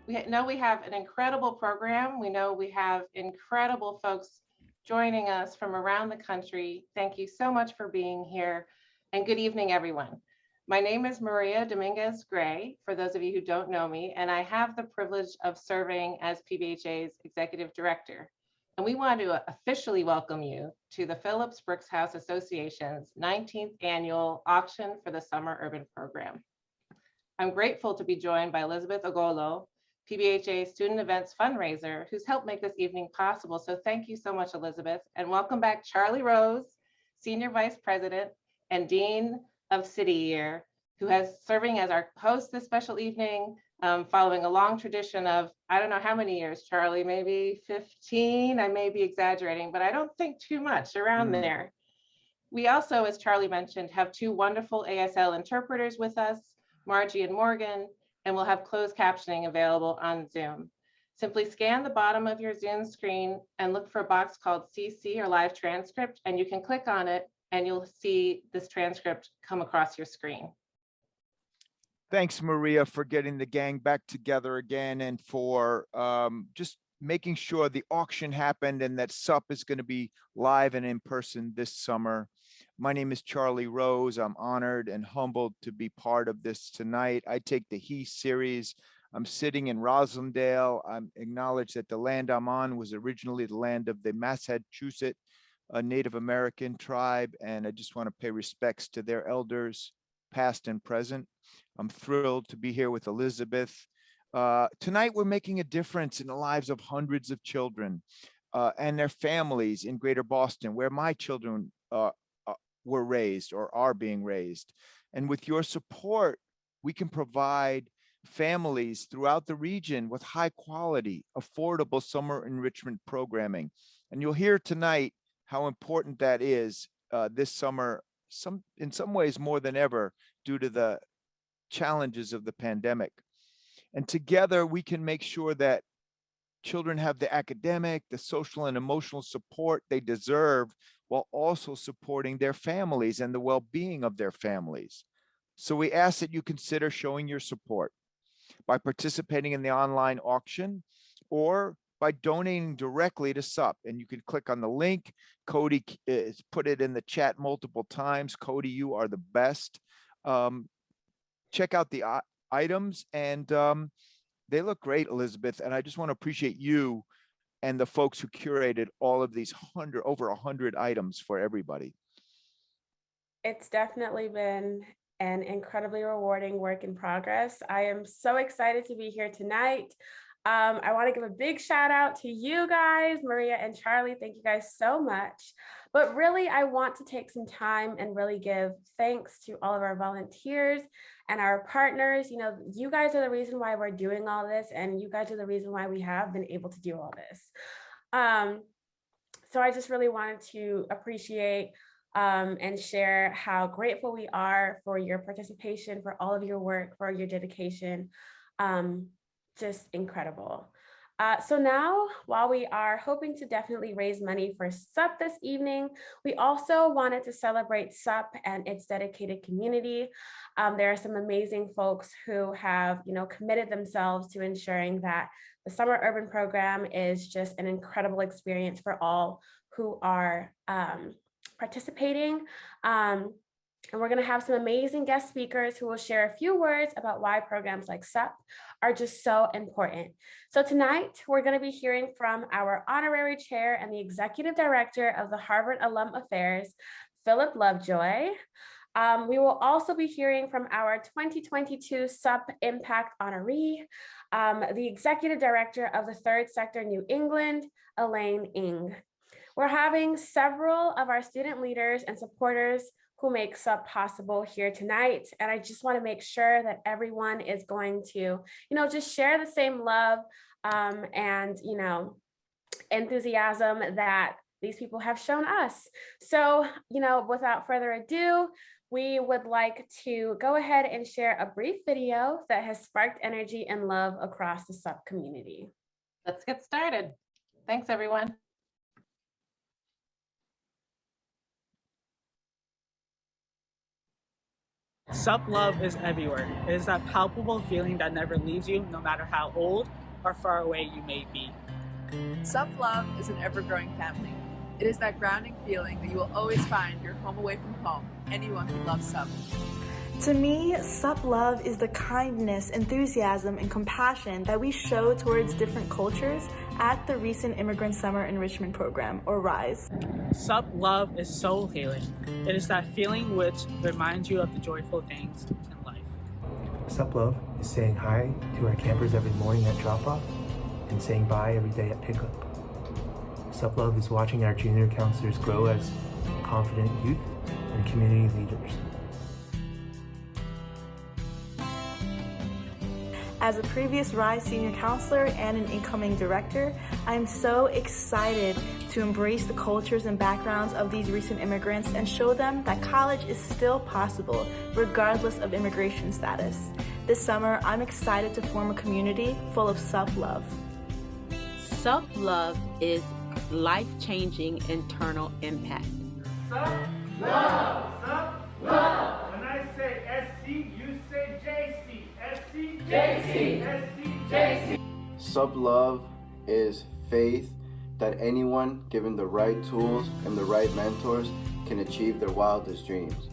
We know we have an incredible program. We know we have incredible folks joining us from around the country. Thank you so much for being here, and good evening, everyone. My name is Maria Dominguez Gray, for those of you who don't know me, and I have the privilege of serving as PBHA's Executive Director. And we want to officially welcome you to the Phillips Brooks House Association's 19th Annual Auction for the Summer Urban Program. I'm grateful to be joined by Elizabeth Ogolo, PBHA Student Events Fundraiser, who's helped make this evening possible. So thank you so much, Elizabeth. And welcome back, Charlie Rose, Senior Vice President and Dean of City Year, who has serving as our host this special evening, following a long tradition of, I don't know how many years, Charlie, maybe 15, I may be exaggerating, but I don't think too much around there. We also, as Charlie mentioned, have two wonderful ASL interpreters with us, Margie and Morgan, and we'll have closed captioning available on Zoom. Simply scan the bottom of your Zoom screen and look for a box called CC or live transcript, and you can click on it and you'll see this transcript come across your screen. Thanks, Maria, for getting the gang back together again and for just making sure the auction happened and that SUP is going to be live and in person this summer. My name is Charlie Rose. I'm honored and humbled to be part of this tonight. I take the He series. I'm sitting in Roslindale. I acknowledge that the land I'm on was originally the land of the Massachusetts Native American tribe, and I just want to pay respects to their elders, past and present. I'm thrilled to be here with Elizabeth. Tonight, we're making a difference in the lives of hundreds of children and their families in Greater Boston, where my children were raised or are being raised. And with your support, we can provide families throughout the region with high quality, affordable summer enrichment programming. And you'll hear tonight how important that is this summer, in some ways more than ever, due to the challenges of the pandemic. And together we can make sure that children have the academic, the social and emotional support they deserve, while also supporting their families and the well-being of their families. So we ask that you consider showing your support by participating in the online auction or by donating directly to SUP. And you can click on the link. Cody has put it in the chat multiple times. Cody, you are the best. Check out the items, and they look great, Elizabeth. And I just want to appreciate you and the folks who curated all of these over 100 items for everybody. It's definitely been an incredibly rewarding work in progress. I am so excited to be here tonight. I want to give a big shout out to you guys, Maria and Charlie. Thank you guys so much. But really, I want to take some time and really give thanks to all of our volunteers and our partners. You know, you guys are the reason why we're doing all this, and you guys are the reason why we have been able to do all this. So I just really wanted to appreciate and share how grateful we are for your participation, for all of your work, for your dedication. Just incredible. So now, while we are hoping to definitely raise money for SUP this evening, we also wanted to celebrate SUP and its dedicated community. There are some amazing folks who have, committed themselves to ensuring that the Summer Urban Program is just an incredible experience for all who are participating. And we're going to have some amazing guest speakers who will share a few words about why programs like SUP are just so important. So tonight, we're going to be hearing from our honorary chair and the executive director of the Harvard Alum Affairs, Philip Lovejoy. We will also be hearing from our 2022 SUP Impact honoree, the executive director of the Third Sector New England, Elaine Ng. We're having several of our student leaders and supporters who make SUP possible here tonight. And I just want to make sure that everyone is going to, just share the same love and, enthusiasm that these people have shown us. So, without further ado, we would like to go ahead and share a brief video that has sparked energy and love across the SUP community. Let's get started. Thanks, everyone. Sup love is everywhere. It is that palpable feeling that never leaves you, no matter how old or far away you may be. Sup love is an ever-growing family. It is that grounding feeling that you will always find your home away from home, anyone who loves Sup. To me, Sup Love is the kindness, enthusiasm, and compassion that we show towards different cultures at the recent Immigrant Summer Enrichment Program, or RISE. Sup love is soul healing. It is that feeling which reminds you of the joyful things in life. Sup Love is saying hi to our campers every morning at drop-off and saying bye every day at pickup. Sup Love is watching our junior counselors grow as confident youth and community leaders. As a previous RISE senior counselor and an incoming director, I'm so excited to embrace the cultures and backgrounds of these recent immigrants and show them that college is still possible, regardless of immigration status. This summer, I'm excited to form a community full of Sup Love. Sup Love is life-changing internal impact. Sup Love! Sup Love! When I say SC, you say JC. SC, JC. SC, JC. Sup Love is faith that anyone given the right tools and the right mentors can achieve their wildest dreams.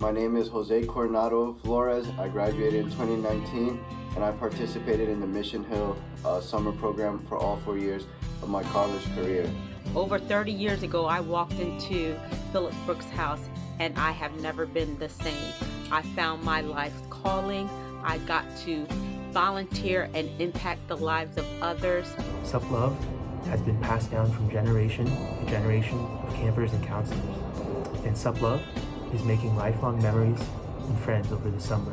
My name is Jose Coronado Flores. I graduated in 2019 and I participated in the Mission Hill summer program for all 4 years of my college career. Over 30 years ago, I walked into Philip Brooks' house and I have never been the same. I found my life's calling. I got to volunteer and impact the lives of others. Sup Love has been passed down from generation to generation of campers and counselors. And Sup Love is making lifelong memories and friends over the summer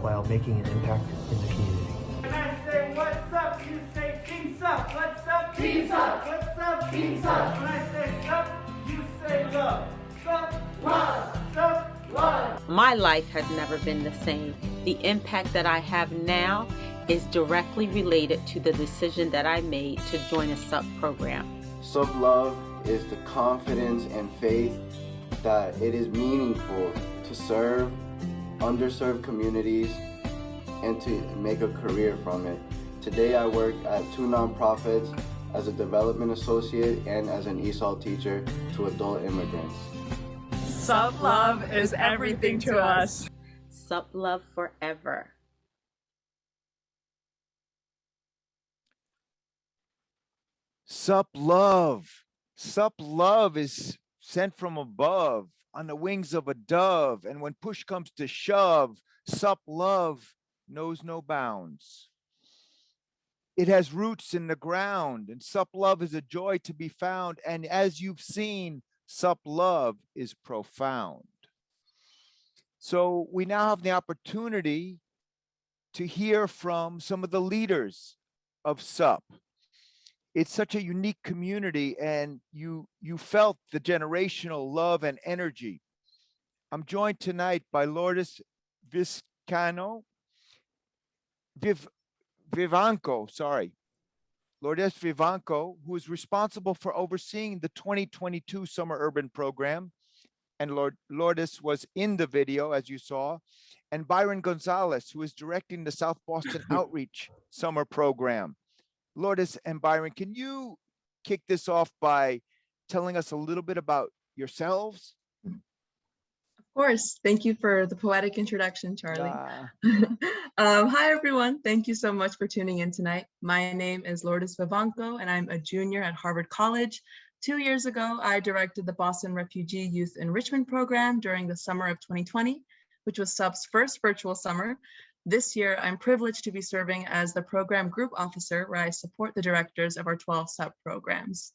while making an impact in the community. When I say what's up, you say Team Sup. What's up, Team Sup? What's up, Team Sup? When I say Sup, you say love. Sup Love. Sup Love. My life has never been the same. The impact that I have now is directly related to the decision that I made to join a SUP program. Sup Love is the confidence and faith that it is meaningful to serve underserved communities and to make a career from it. Today I work at 2 nonprofits as a development associate and as an ESOL teacher to adult immigrants. Sup love is everything to us. SUP Love forever. Sup Love. Sup Love is sent from above on the wings of a dove. And when push comes to shove, Sup Love knows no bounds. It has roots in the ground, and Sup Love is a joy to be found. And as you've seen, Sup Love is profound. So we now have the opportunity to hear from some of the leaders of SUP. It's such a unique community, and you felt the generational love and energy. I'm joined tonight by Lourdes Vivanco, Lourdes Vivanco, who is responsible for overseeing the 2022 Summer Urban Program. And Lourdes was in the video, as you saw. And Byron Gonzalez, who is directing the South Boston Outreach Summer Program. Lourdes and Byron, can you kick this off by telling us a little bit about yourselves? Of course. Thank you for the poetic introduction, Charlie. Hi, everyone. Thank you so much for tuning in tonight. My name is Lourdes Vivanco, and I'm a junior at Harvard College. 2 years ago, I directed the Boston Refugee Youth Enrichment Program during the summer of 2020, which was SUP's first virtual summer. This year, I'm privileged to be serving as the program group officer, where I support the directors of our 12 SUP programs.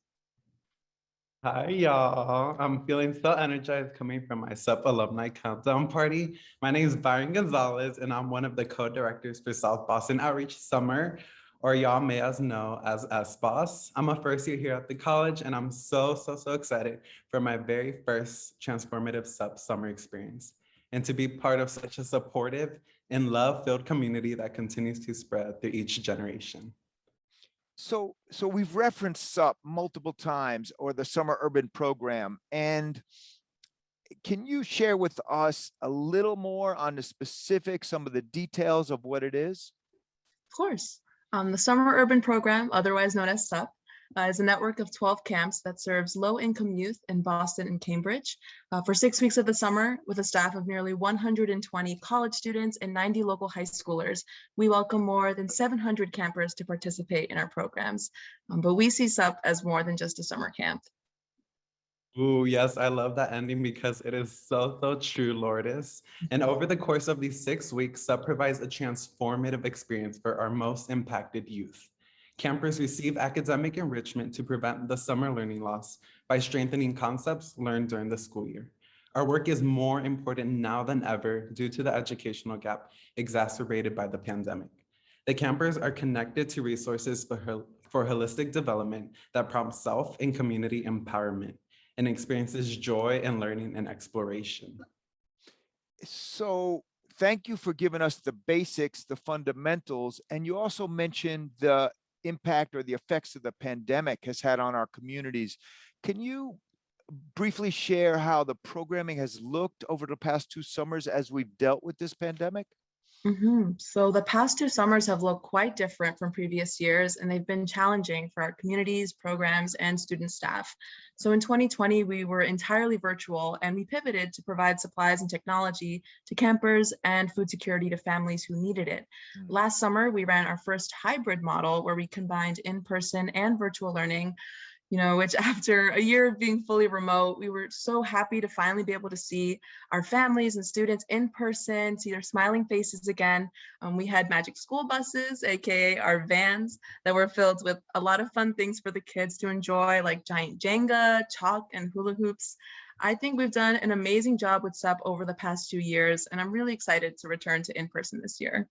Hi, y'all. I'm feeling so energized coming from my SUP alumni countdown party. My name is Byron Gonzalez, and I'm one of the co-directors for South Boston Outreach Summer, or y'all may as know as SBOS. I'm a first year here at the college, and I'm so excited for my very first transformative SUP summer experience, and to be part of such a supportive and love-filled community that continues to spread through each generation. So we've referenced SUP multiple times, or the Summer Urban Program, and Can you share with us a little more on the specifics, some of the details of what it is? Of course. The Summer Urban Program, otherwise known as SUP, is a network of 12 camps that serves low-income youth in Boston and Cambridge for 6 weeks of the summer with a staff of nearly 120 college students and 90 local high schoolers. We welcome more than 700 campers to participate in our programs, but we see SUP as more than just a summer camp. Ooh, yes, I love that ending because it is so, so true, Lourdes. And over the course of these 6 weeks, SUP provides a transformative experience for our most impacted youth. Campers receive academic enrichment to prevent the summer learning loss by strengthening concepts learned during the school year. Our work is more important now than ever due to the educational gap exacerbated by the pandemic. The campers are connected to resources for holistic development that prompts self and community empowerment and experiences joy and learning and exploration. So thank you for giving us the basics, the fundamentals, and you also mentioned the impact or the effects of the pandemic has had on our communities. Can you briefly share how the programming has looked over the past 2 summers as we've dealt with this pandemic? So the past 2 summers have looked quite different from previous years, and they've been challenging for our communities, programs, and student staff. So in 2020, we were entirely virtual, and we pivoted to provide supplies and technology to campers and food security to families who needed it. Last summer, we ran our first hybrid model where we combined in-person and virtual learning, which after a year of being fully remote, we were so happy to finally be able to see our families and students in person, see their smiling faces again. We had magic school buses, AKA our vans, that were filled with a lot of fun things for the kids to enjoy, like giant Jenga, chalk, and hula hoops. I think we've done an amazing job with SUP over the past 2 years, and I'm really excited to return to in-person this year.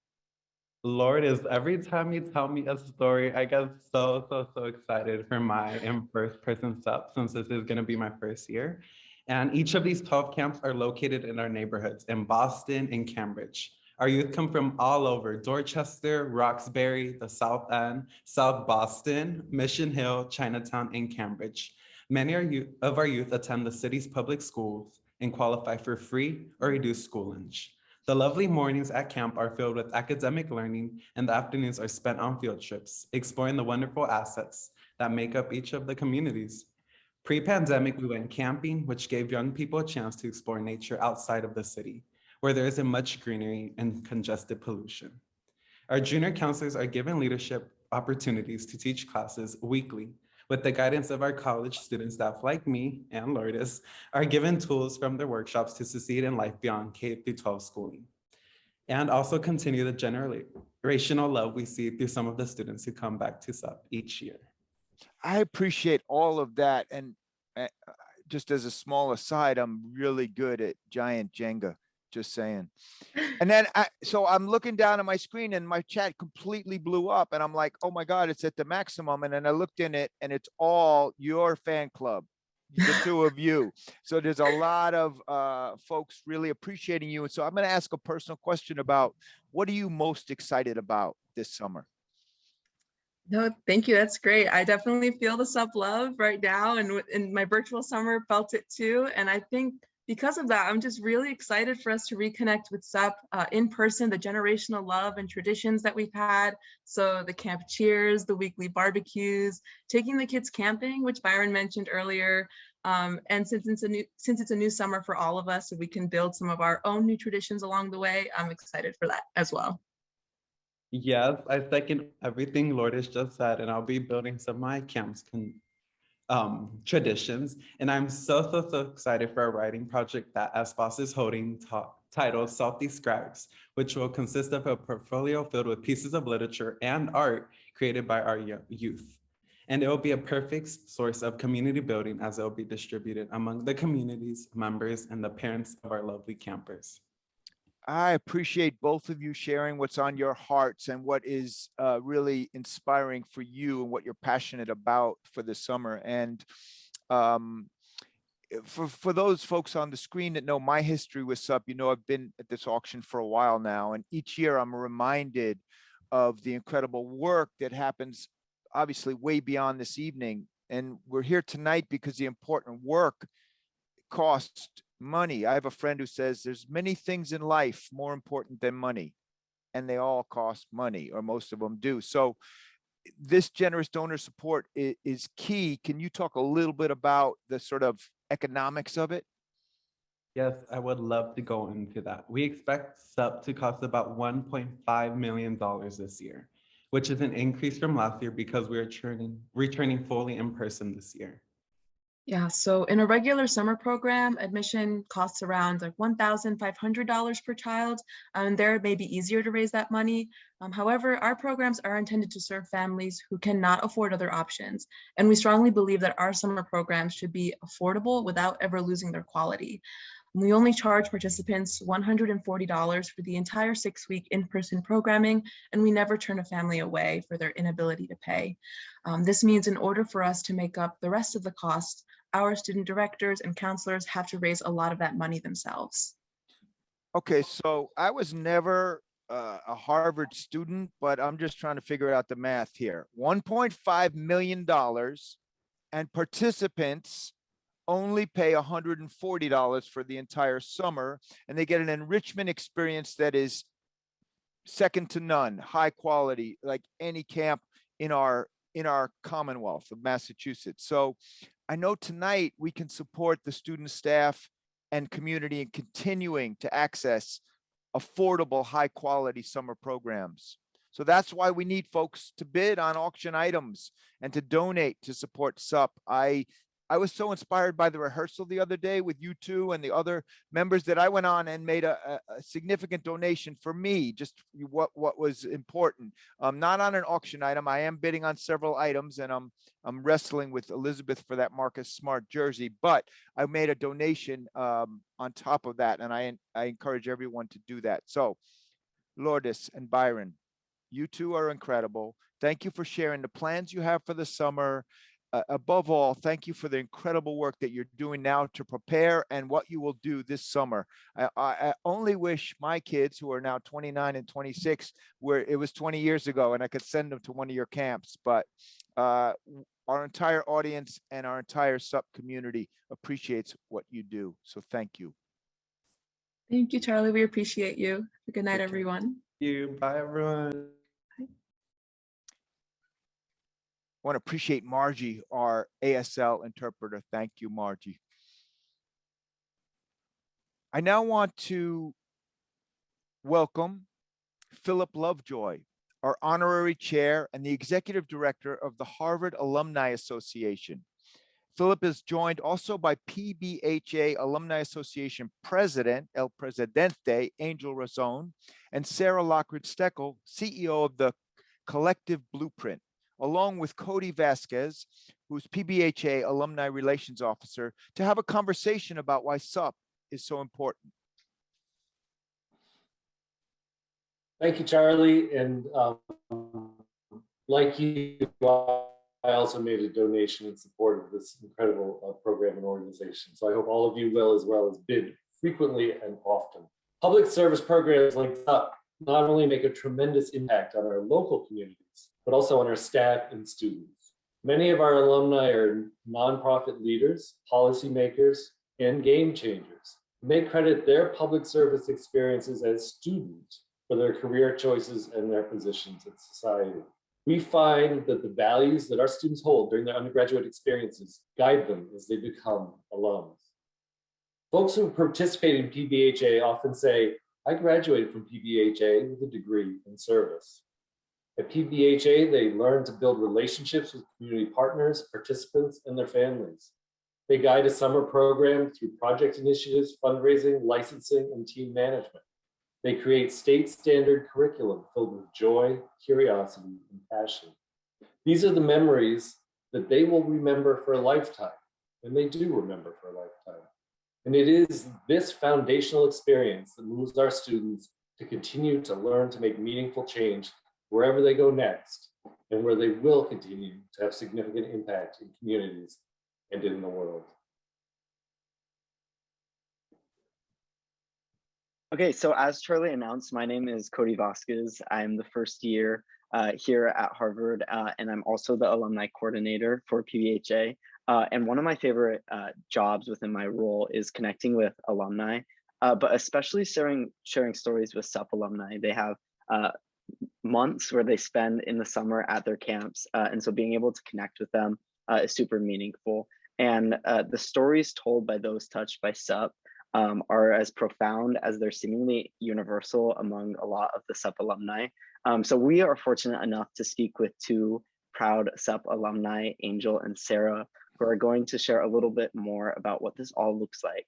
Lourdes, every time you tell me a story, I get so, so, so excited for my in-person SUP since this is going to be my first year. And each of these 12 camps are located in our neighborhoods in Boston and Cambridge. Our youth come from all over: Dorchester, Roxbury, the South End, South Boston, Mission Hill, Chinatown, and Cambridge. Many of our youth attend the city's public schools and qualify for free or reduced school lunch. The lovely mornings at camp are filled with academic learning, and the afternoons are spent on field trips, exploring the wonderful assets that make up each of the communities. Pre-pandemic, we went camping, which gave young people a chance to explore nature outside of the city, where there isn't much greenery and congested pollution. Our junior counselors are given leadership opportunities to teach classes weekly. With the guidance of our college student staff like me and Lourdes, are given tools from their workshops to succeed in life beyond K-12 schooling. And also continue the generational love we see through some of the students who come back to SUP each year. I appreciate all of that. And just as a small aside, I'm really good at giant Jenga, just saying. And then, so I'm looking down at my screen and my chat completely blew up and I'm like, oh my God, it's at the maximum. And then I looked in it and it's all your fan club, the 2 of you. So there's a lot of folks really appreciating you. And so I'm going to ask a personal question about what are you most excited about this summer? No, thank you. That's great. I definitely feel the SUP love right now, and in my virtual summer felt it too. And I think because of that, I'm just really excited for us to reconnect with SUP in person, the generational love and traditions that we've had. So the camp cheers, the weekly barbecues, taking the kids camping, which Byron mentioned earlier. And since it's a new summer for all of us, so we can build some of our own new traditions along the way, I'm excited for that as well. Yes, I second everything Lourdes just said, and I'll be building some of my camps traditions. And I'm so, so, so excited for a writing project that SBOS is holding titled Salty Scribes, which will consist of a portfolio filled with pieces of literature and art created by our youth. And it will be a perfect source of community building as it will be distributed among the community's members and the parents of our lovely campers. I appreciate both of you sharing what's on your hearts and what is really inspiring for you and what you're passionate about for the summer. And for those folks on the screen that know my history with SUP, I've been at this auction for a while now, and each year I'm reminded of the incredible work that happens obviously way beyond this evening. And we're here tonight because the important work costs money. I have a friend who says there's many things in life more important than money, and they all cost money, or most of them do. So this generous donor support is key. Can you talk a little bit about the sort of economics of it? Yes, I would love to go into that. We expect SUP to cost about $1.5 million this year, which is an increase from last year because we're returning fully in person this year. Yeah, so in a regular summer program, admission costs around like $1,500 per child, and there it may be easier to raise that money. However, our programs are intended to serve families who cannot afford other options, and we strongly believe that our summer programs should be affordable without ever losing their quality. We only charge participants $140 for the entire 6-week in-person programming, and we never turn a family away for their inability to pay. This means in order for us to make up the rest of the costs, our student directors and counselors have to raise a lot of that money themselves. Okay, so I was never a Harvard student, but I'm just trying to figure out the math here. $1.5 million, and participants only pay $140 for the entire summer, and they get an enrichment experience that is second to none, high quality, like any camp in our Commonwealth of Massachusetts. So I know tonight we can support the student, staff, and community in continuing to access affordable, high quality summer programs. So that's why we need folks to bid on auction items and to donate to support SUP. I was so inspired by the rehearsal the other day with you two and the other members that I went on and made a significant donation for me, just what was important. Not on an auction item. I am bidding on several items, and I'm wrestling with Elizabeth for that Marcus Smart jersey, but I made a donation on top of that, and I encourage everyone to do that. So Lourdes and Byron, you two are incredible. Thank you for sharing the plans you have for the summer. Above all, thank you for the incredible work that you're doing now to prepare and what you will do this summer. I only wish my kids, who are now 29 and 26, where it was 20 years ago and I could send them to one of your camps. But our entire audience and our entire SUP community appreciates what you do. So thank you. Thank you, Charlie. We appreciate you. Good night, everyone. Thank you. Bye, everyone. I want to appreciate Margie, our ASL interpreter. Thank you, Margie. I now want to welcome Philip Lovejoy, our honorary chair and the executive director of the Harvard Alumni Association. Philip is joined also by Pbha Alumni Association President, El Presidente, Angel Razon, and Sarah Lockridge-Steckel, CEO of the Collective Blueprint, along with Cody Vasquez, who's Pbha Alumni Relations Officer, to have a conversation about why SUP is so important. Thank you, Charlie. And like you, I also made a donation in support of this incredible program and organization. So I hope all of you will, as well as bid frequently and often. Public service programs like SUP not only make a tremendous impact on our local communities, but also on our staff and students. Many of our alumni are nonprofit leaders, policymakers, and game changers. They credit their public service experiences as students for their career choices and their positions in society. We find that the values that our students hold during their undergraduate experiences guide them as they become alums. Folks who participate in Pbha often say, I graduated from Pbha with a degree in service. At Pbha, they learn to build relationships with community partners, participants, and their families. They guide a summer program through project initiatives, fundraising, licensing, and team management. They create state standard curriculum filled with joy, curiosity, and passion. These are the memories that they will remember for a lifetime, and they do remember for a lifetime. And it is this foundational experience that moves our students to continue to learn to make meaningful change wherever they go next, and where they will continue to have significant impact in communities and in the world. Okay, so as Charlie announced, my name is Cody Vasquez. I'm the first year here at Harvard, and I'm also the alumni coordinator for Pbha. And one of my favorite jobs within my role is connecting with alumni, but especially sharing stories with SUP alumni. They have months where they spend in the summer at their camps. And so being able to connect with them is super meaningful. And the stories told by those touched by SUP are as profound as they're seemingly universal among a lot of the SUP alumni. So we are fortunate enough to speak with two proud SUP alumni, Angel and Sarah, who are going to share a little bit more about what this all looks like.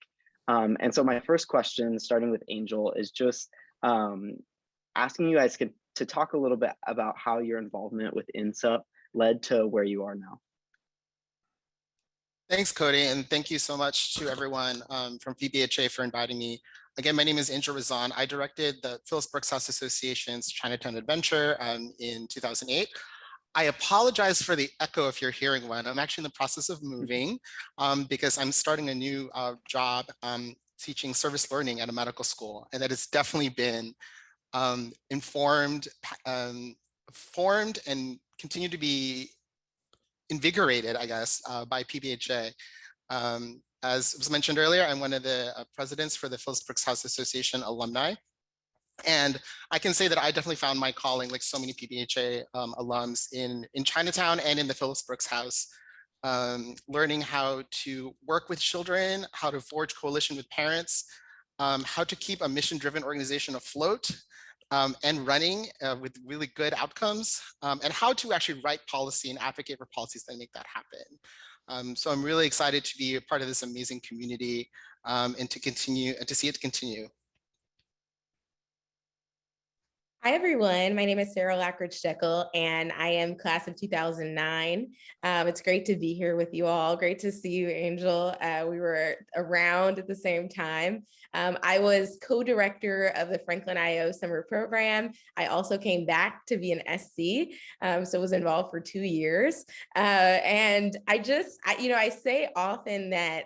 And so my first question, starting with Angel, is just asking you guys to talk a little bit about how your involvement within SUP led to where you are now. Thanks, Cody, and thank you so much to everyone from Pbha for inviting me. Again, my name is Angel Razan. I directed the Phyllis Brooks House Association's Chinatown Adventure in 2008. I apologize for the echo if you're hearing one. I'm actually in the process of moving because I'm starting a new job teaching service learning at a medical school, and that has definitely been formed and continue to be invigorated, I guess, by Pbha. As was mentioned earlier, I'm one of the presidents for the Phyllis Brooks House Association alumni. And I can say that I definitely found my calling, like so many Pbha alums, in Chinatown and in the Phyllis Brooks House, learning how to work with children, how to forge coalition with parents, how to keep a mission-driven organization afloat, and running with really good outcomes, and how to actually write policy and advocate for policies that make that happen. So I'm really excited to be a part of this amazing community and to see it continue. Hi, everyone. My name is Sarah Lackridge-Steckel, and I am class of 2009. It's great to be here with you all. Great to see you, Angel. We were around at the same time. I was co-director of the Franklin IO summer program. I also came back to be an SC, so was involved for 2 years. And I say often that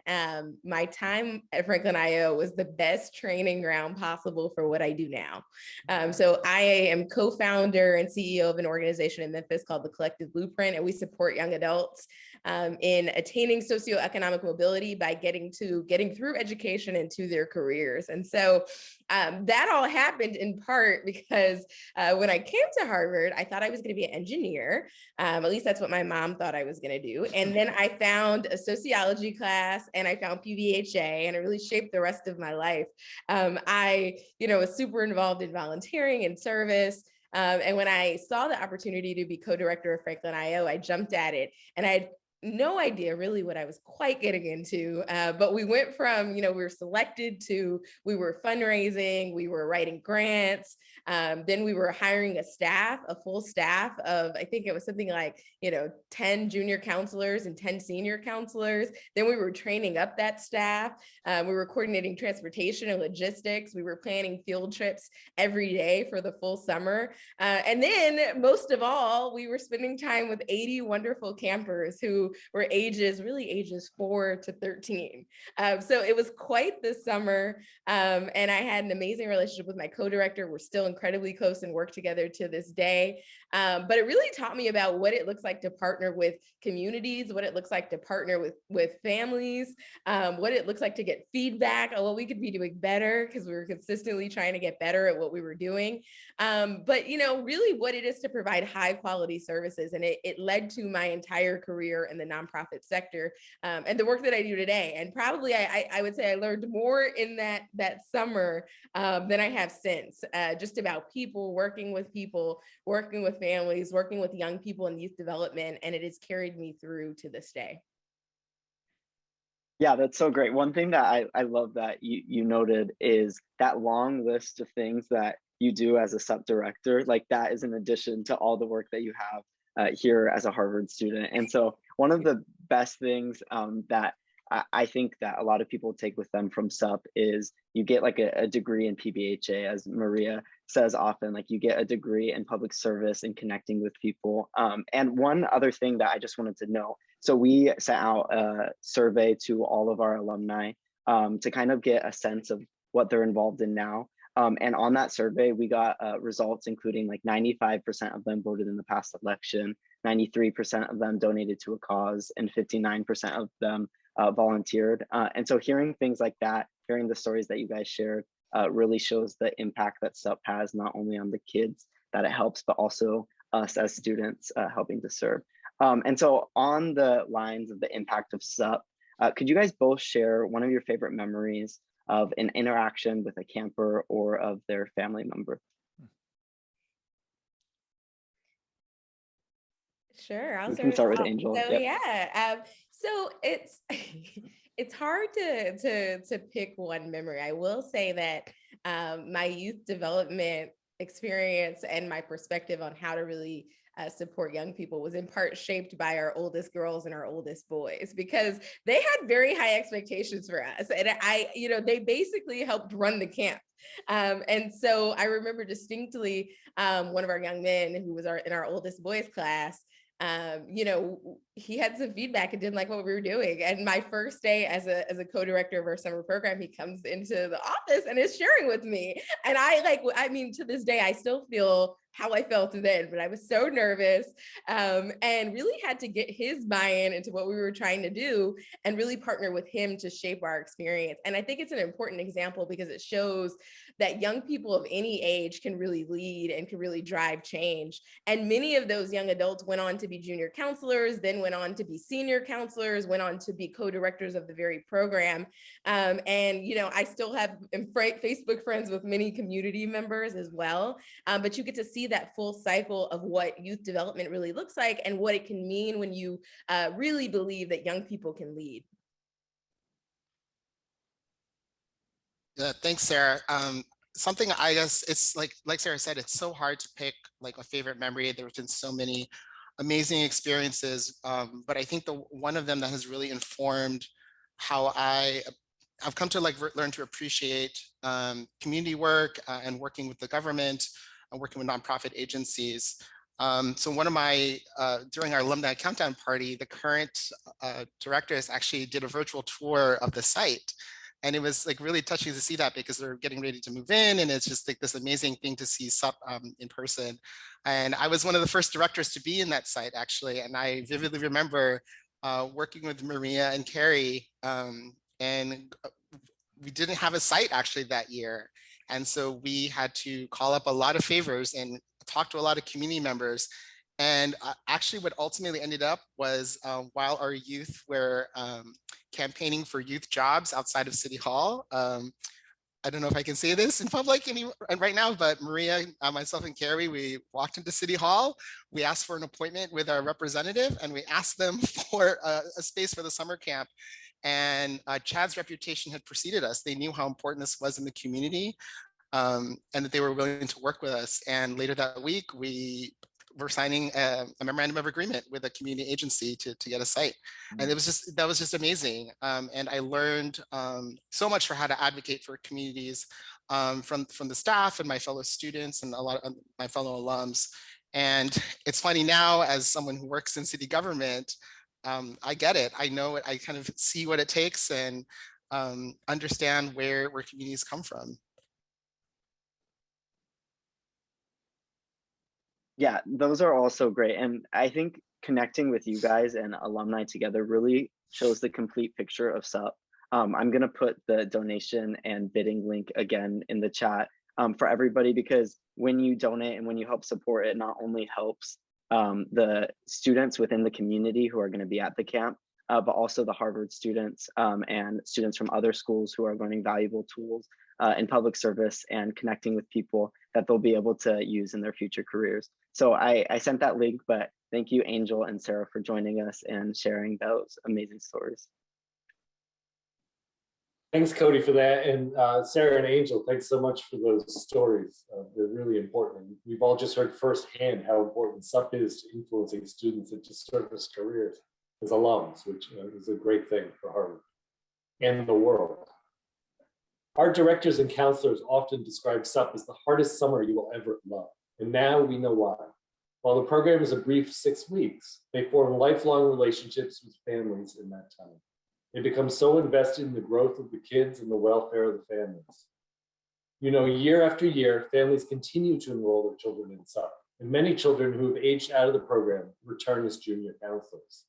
my time at Franklin IO was the best training ground possible for what I do now. So I am co-founder and CEO of an organization in Memphis called the Collective Blueprint, and we support young adults in attaining socioeconomic mobility by getting through education into their careers. And so that all happened in part because when I came to Harvard, I thought I was going to be an engineer. At least that's what my mom thought I was going to do. And then I found a sociology class and I found Pbha, and it really shaped the rest of my life. I was super involved in volunteering and service. And when I saw the opportunity to be co-director of Franklin IO, I jumped at it, and I had no idea really what I was quite getting into, but we went from, we were selected to, we were fundraising, we were writing grants, then we were hiring a full staff of, I think it was something like, 10 junior counselors and 10 senior counselors. Then we were training up that staff. We were coordinating transportation and logistics. We were planning field trips every day for the full summer. And then most of all, we were spending time with 80 wonderful campers who were ages 4 to 13. So it was quite the summer. And I had an amazing relationship with my co-director. We're still incredibly close and work together to this day. But it really taught me about what it looks like to partner with communities, what it looks like to partner with families, what it looks like to get feedback on what we could be doing better, because we were consistently trying to get better at what we were doing. But really what it is to provide high quality services. And it led to my entire career in the nonprofit sector and the work that I do today. And probably I would say I learned more in that summer than I have since, just about people, working with families, working with young people in youth development, and it has carried me through to this day. Yeah, that's so great. One thing that I love that you noted is that long list of things that you do as a SUP director. Like, that is in addition to all the work that you have here as a Harvard student. And so one of the best things that I think that a lot of people take with them from SUP is you get like a degree in Pbha, as Maria says often, like you get a degree in public service and connecting with people. And one other thing that I just wanted to know, so we sent out a survey to all of our alumni to kind of get a sense of what they're involved in now. And on that survey, we got results including like 95% of them voted in the past election. 93% of them donated to a cause, and 59% of them volunteered. And so hearing things like that, hearing the stories that you guys shared, really shows the impact that SUP has, not only on the kids that it helps, but also us as students helping to serve. And so on the lines of the impact of SUP, could you guys both share one of your favorite memories of an interaction with a camper or of their family member? Sure, I'll We can start with Angel. So Yep. yeah, so it's it's hard to pick one memory. I will say that my youth development experience and my perspective on how to really support young people was in part shaped by our oldest girls and our oldest boys, because they had very high expectations for us, and they basically helped run the camp. And so I remember distinctly one of our young men who was in our oldest boys class. He had some feedback and didn't like what we were doing. And my first day as a co-director of our summer program, he comes into the office and is sharing with me. And to this day, I still feel how I felt then, but I was so nervous and really had to get his buy-in into what we were trying to do and really partner with him to shape our experience. And I think it's an important example because it shows that young people of any age can really lead and can really drive change. And many of those young adults went on to be junior counselors, then went on to be senior counselors, went on to be co-directors of the very program. I still have Facebook friends with many community members as well. But you get to see that full cycle of what youth development really looks like and what it can mean when you really believe that young people can lead. Thanks, Sarah. Something I guess it's like Sarah said, it's so hard to pick like a favorite memory. There's been so many amazing experiences, but I think one of them that has really informed how I've come to learn to appreciate community work and working with the government and working with nonprofit agencies. So one of my, during our alumni countdown party, the current directors actually did a virtual tour of the site. And it was like really touching to see that because they're getting ready to move in, and it's just like this amazing thing to see SUP in person. And I was one of the first directors to be in that site actually. And I vividly remember working with Maria and Carrie, and we didn't have a site actually that year. And so we had to call up a lot of favors and talk to a lot of community members. And actually what ultimately ended up was while our youth were campaigning for youth jobs outside of City Hall, I don't know if I can say this in public right now, but Maria, myself and Carrie, we walked into City Hall, we asked for an appointment with our representative, and we asked them for a space for the summer camp. And Chad's reputation had preceded us. They knew how important this was in the community, and that they were willing to work with us. And later that week, we were signing a memorandum of agreement with a community agency to get a site. And that was just amazing. And I learned so much for how to advocate for communities from the staff and my fellow students and a lot of my fellow alums. And it's funny now, as someone who works in city government, I get it. I know it. I kind of see what it takes and understand where communities come from. Yeah, those are also great. And I think connecting with you guys and alumni together really shows the complete picture of SUP. I'm going to put the donation and bidding link again in the chat for everybody, because when you donate and when you help support, it not only helps the students within the community who are going to be at the camp, but also the Harvard students and students from other schools who are learning valuable tools in public service and connecting with people that they'll be able to use in their future careers. So I sent that link, but thank you, Angel and Sarah, for joining us and sharing those amazing stories. Thanks, Cody, for that. And Sarah and Angel, thanks so much for those stories. They're really important. We've all just heard firsthand how important SUP is to influencing students into service careers as alums, which is a great thing for Harvard and the world. Our directors and counselors often describe SUP as the hardest summer you will ever love. And now we know why. While the program is a brief 6 weeks, they form lifelong relationships with families in that time. They become so invested in the growth of the kids and the welfare of the families. You know, year after year, families continue to enroll their children in SUP. and many children who have aged out of the program return as junior counselors.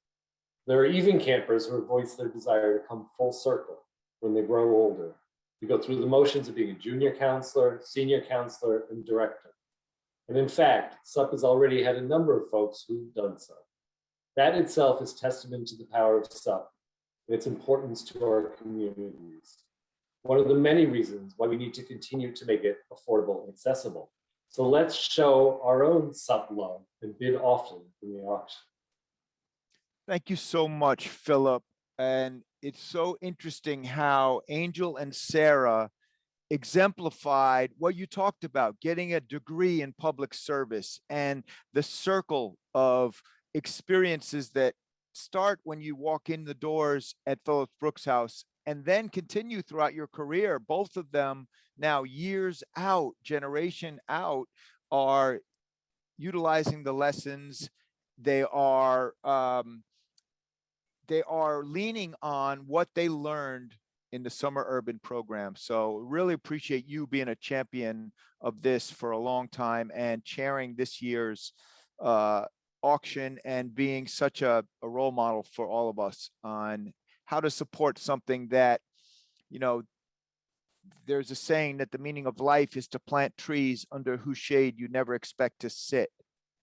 There are even campers who have voiced their desire to come full circle when they grow older, to go through the motions of being a junior counselor, senior counselor, and director. And in fact, SUP has already had a number of folks who've done so. That itself is testament to the power of SUP and its importance to our communities. One of the many reasons why we need to continue to make it affordable and accessible. So let's show our own SUP love and bid often in the auction. Thank you so much, Philip. And it's so interesting how Angel and Sarah exemplified what you talked about, getting a degree in public service and the circle of experiences that start when you walk in the doors at Phillips Brooks House and then continue throughout your career. Both of them now years out, generation out, are utilizing the lessons. They are leaning on what they learned in the summer urban program. So really appreciate you being a champion of this for a long time and chairing this year's auction and being such a role model for all of us on how to support something that, you know, there's a saying that the meaning of life is to plant trees under whose shade you never expect to sit.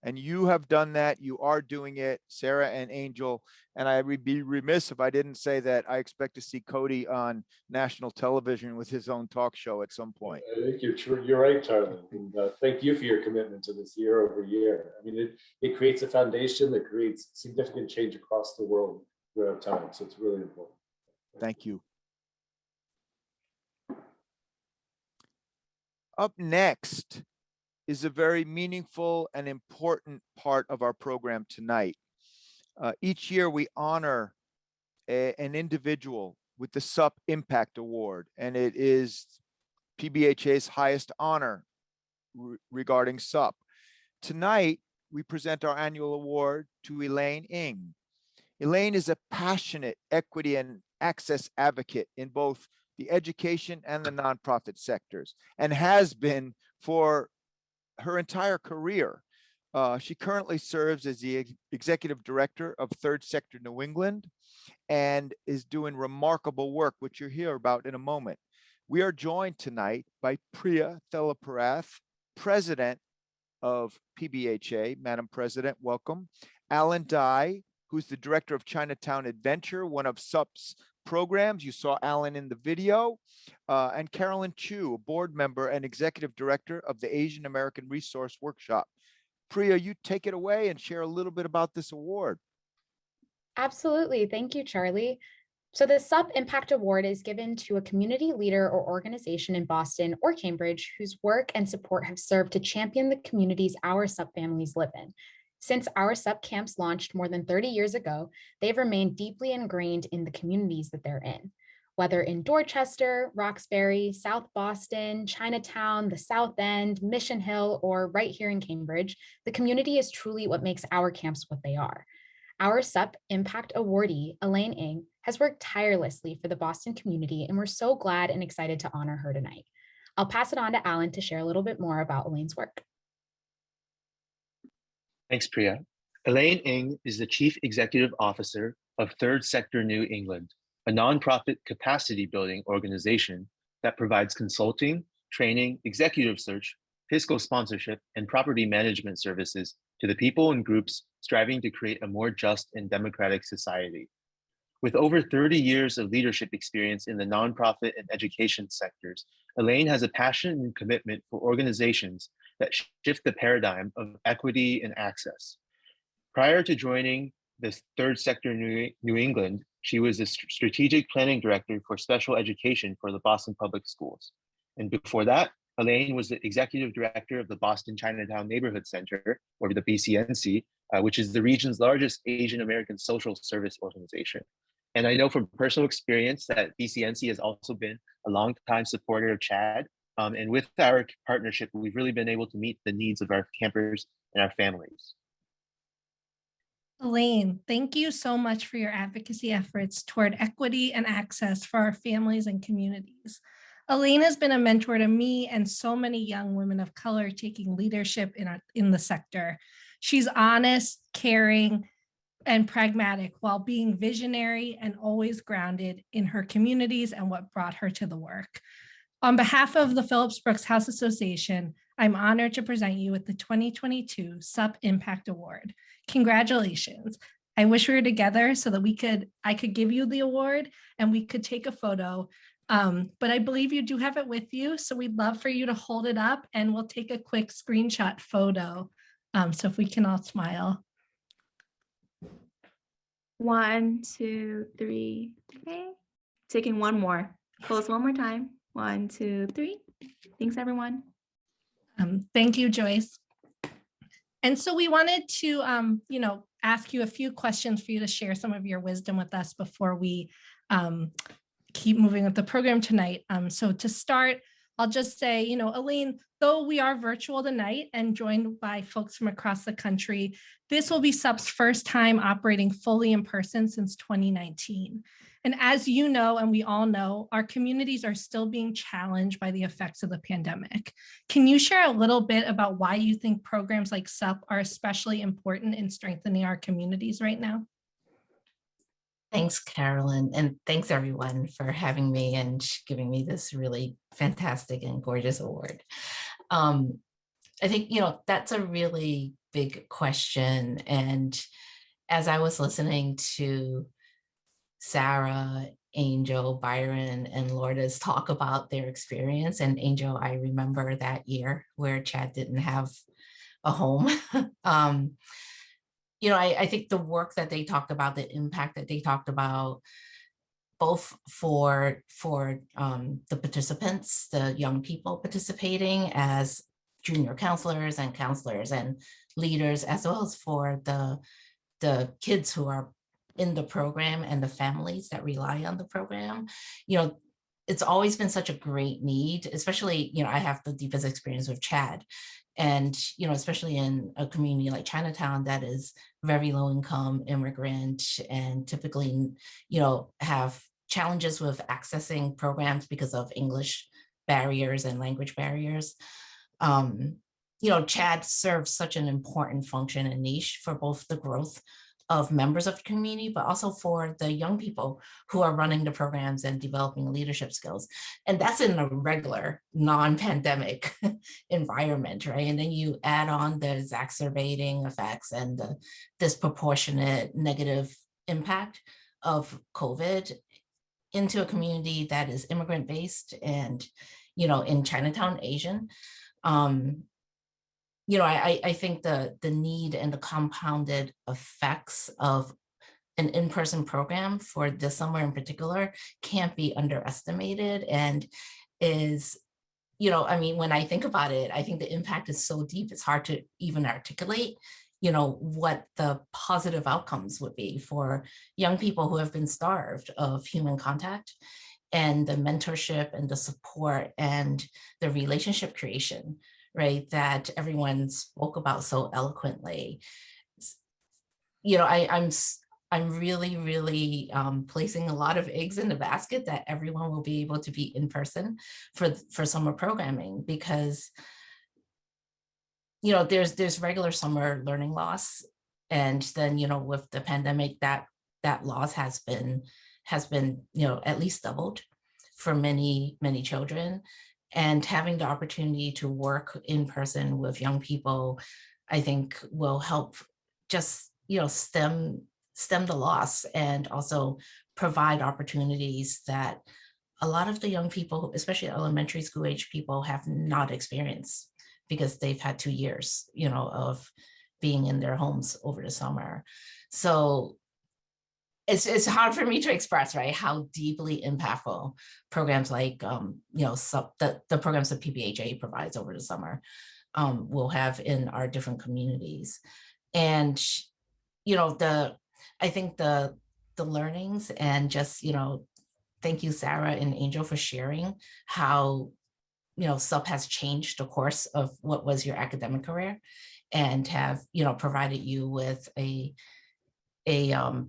And you have done that. You are doing it, Sarah and Angel. And I would be remiss if I didn't say that I expect to see Cody on national television with his own talk show at some point. I think you're right, Charlie. And thank you for your commitment to this year over year. I mean, it creates a foundation that creates significant change across the world throughout time. So it's really important. Thank you. Up next is a very meaningful and important part of our program tonight. Each year we honor an individual with the SUP Impact Award, and it is PBHA's highest honor regarding SUP. Tonight, we present our annual award to Elaine Ng. Elaine is a passionate equity and access advocate in both the education and the nonprofit sectors, and has been for her entire career. She currently serves as the executive director of Third Sector New England and is doing remarkable work, which you'll hear about in a moment. We are joined tonight by Pbha Thelaparath, president of PBHA. Madam President, welcome. Alan Dye, who's the director of Chinatown Adventure, one of SUP's programs. You saw Alan in the video. And Carolyn Chu, a board member and executive director of the Asian American Resource Workshop. Pbha, you take it away and share a little bit about this award. Absolutely. Thank you, Charlie. So the SUP Impact Award is given to a community leader or organization in Boston or Cambridge whose work and support have served to champion the communities our SUP families live in. Since our SUP camps launched more than 30 years ago, they've remained deeply ingrained in the communities that they're in. Whether in Dorchester, Roxbury, South Boston, Chinatown, the South End, Mission Hill, or right here in Cambridge, the community is truly what makes our camps what they are. Our SUP Impact Awardee, Elaine Ng, has worked tirelessly for the Boston community, and we're so glad and excited to honor her tonight. I'll pass it on to Alan to share a little bit more about Elaine's work. Thanks, Pbha. Elaine Ng is the Chief Executive Officer of Third Sector New England, a nonprofit capacity building organization that provides consulting, training, executive search, fiscal sponsorship, and property management services to the people and groups striving to create a more just and democratic society. With over 30 years of leadership experience in the nonprofit and education sectors, Elaine has a passion and commitment for organizations that shift the paradigm of equity and access. Prior to joining the Third Sector New England, she was the strategic planning director for special education for the Boston Public Schools. And before that, Elaine was the executive director of the Boston Chinatown Neighborhood Center, or the BCNC, which is the region's largest Asian American social service organization. And I know from personal experience that BCNC has also been a longtime supporter of CHAD. And with our partnership, we've really been able to meet the needs of our campers and our families. Elaine, thank you so much for your advocacy efforts toward equity and access for our families and communities. Elaine has been a mentor to me and so many young women of color taking leadership in the sector. She's honest, caring, and pragmatic while being visionary and always grounded in her communities and what brought her to the work. On behalf of the Phillips Brooks House Association, I'm honored to present you with the 2022 SUP Impact Award. Congratulations. I wish we were together so that I could give you the award and we could take a photo. But I believe you do have it with you. So we'd love for you to hold it up and we'll take a quick screenshot photo. So if we can all smile. 1, 2, 3. Okay. Taking one more. Close one more time. 1, 2, 3. Thanks, everyone. Thank you, Joyce. And so we wanted to, ask you a few questions for you to share some of your wisdom with us before we keep moving with the program tonight. So to start, I'll just say, Elaine, though we are virtual tonight and joined by folks from across the country, this will be SUP's first time operating fully in person since 2019. And as you know, and we all know, our communities are still being challenged by the effects of the pandemic. Can you share a little bit about why you think programs like SUP are especially important in strengthening our communities right now? Thanks, Carolyn, and thanks everyone for having me and giving me this really fantastic and gorgeous award. I think, that's a really big question. And as I was listening to Sarah, Angel, Byron, and Lourdes talk about their experience, and Angel, I remember that year where Chad didn't have a home. I think the work that they talked about, the impact that they talked about, both for the participants, the young people participating as junior counselors and leaders, as well as for the kids who are in the program and the families that rely on the program. It's always been such a great need, especially, I have the deepest experience with Chad. And, especially in a community like Chinatown that is very low income immigrant and typically, have challenges with accessing programs because of English barriers and language barriers. Chad serves such an important function and niche for both the growth of members of the community, but also for the young people who are running the programs and developing leadership skills. And that's in a regular non-pandemic environment, right? And then you add on the exacerbating effects and the disproportionate negative impact of COVID into a community that is immigrant-based and, in Chinatown, Asian. I think the need and the compounded effects of an in-person program for this summer in particular can't be underestimated and is, when I think about it, I think the impact is so deep, it's hard to even articulate, what the positive outcomes would be for young people who have been starved of human contact and the mentorship and the support and the relationship creation, right, that everyone spoke about so eloquently. I'm really, really placing a lot of eggs in the basket that everyone will be able to be in person for summer programming because, there's regular summer learning loss. And then, with the pandemic, that loss has been, at least doubled for many, many children. And having the opportunity to work in person with young people, I think will help just, stem the loss and also provide opportunities that a lot of the young people, especially elementary school age people, have not experienced because they've had 2 years, of being in their homes over the summer. So it's hard for me to express, right, how deeply impactful programs like, the programs that Pbha provides over the summer will have in our different communities. And, I think the learnings and just, thank you, Sarah and Angel, for sharing how, SUP has changed the course of what was your academic career and have, provided you with a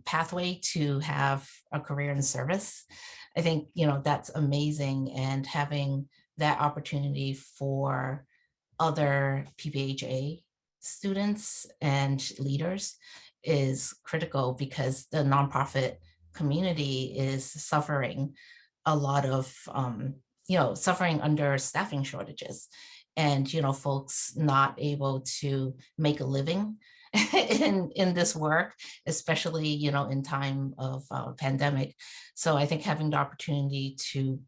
pathway to have a career in service. I think, you know, that's amazing, and having that opportunity for other PBHA students and leaders is critical, because the nonprofit community is suffering a lot of, you know, suffering under staffing shortages, and, you know, folks not able to make a living in this work, especially, you know, in time of pandemic. So I think having the opportunity to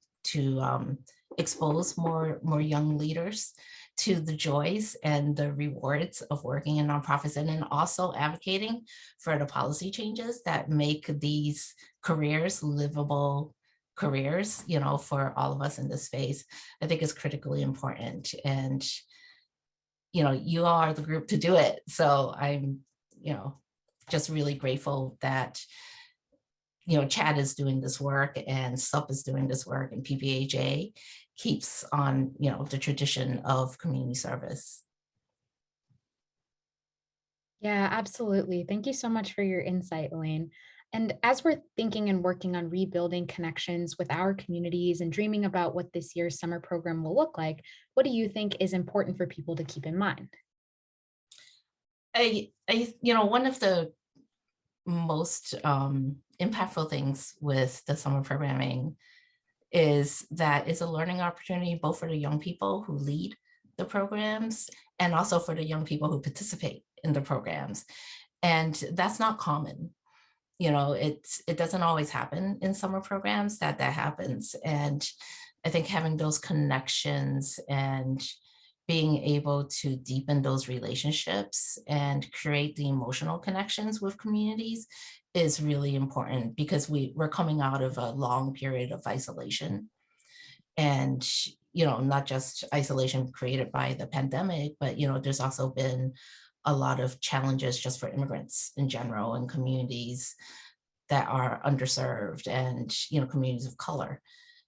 expose more young leaders to the joys and the rewards of working in nonprofits, and then also advocating for the policy changes that make these careers livable careers, you know, for all of us in this space, I think is critically important. And, you know, you are the group to do it. So I'm, you know, just really grateful that, you know, Chad is doing this work, and SUP is doing this work, and PBHA keeps on, you know, the tradition of community service. Yeah, absolutely. Thank you so much for your insight, Elaine. And as we're thinking and working on rebuilding connections with our communities and dreaming about what this year's summer program will look like, what do you think is important for people to keep in mind? You know, one of the most impactful things with the summer programming is that it's a learning opportunity both for the young people who lead the programs and also for the young people who participate in the programs. And that's not common. You know, it doesn't always happen in summer programs that happens. And I think having those connections and being able to deepen those relationships and create the emotional connections with communities is really important, because we're coming out of a long period of isolation. And, you know, not just isolation created by the pandemic, but, you know, there's also been a lot of challenges just for immigrants in general, and communities that are underserved, and, you know, communities of color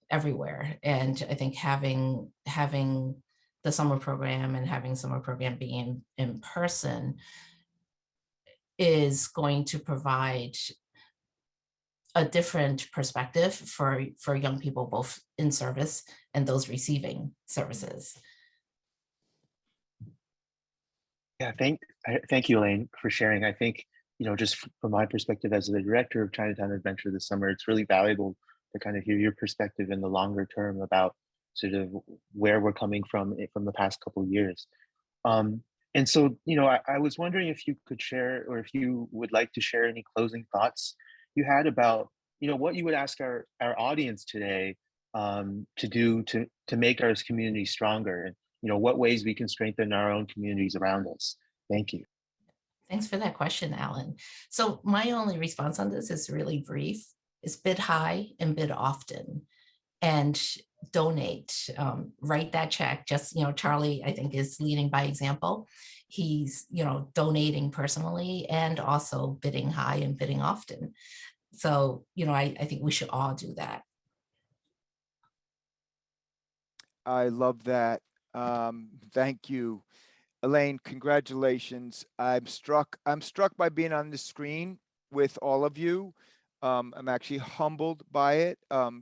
everywhere. And I think having the summer program and having summer program being in person is going to provide a different perspective for young people, both in service and those receiving services. Yeah, thank you, Elaine, for sharing. I think, you know, just from my perspective as the director of Chinatown Adventure this summer, it's really valuable to kind of hear your perspective in the longer term about sort of where we're coming from the past couple of years. And so, you know, I was wondering if you could share, or if you would like to share any closing thoughts you had about, you know, what you would ask our audience today to do to make our community stronger, and, you know, what ways we can strengthen our own communities around us. Thank you. Thanks for that question, Alan. So my only response on this is really brief. It's bid high and bid often, and donate, write that check. Just, you know, Charlie, I think, is leading by example. He's, you know, donating personally and also bidding high and bidding often. So, you know, I think we should all do that. I love that. Thank you, Elaine. Congratulations. I'm struck by being on the screen with all of you. I'm actually humbled by it.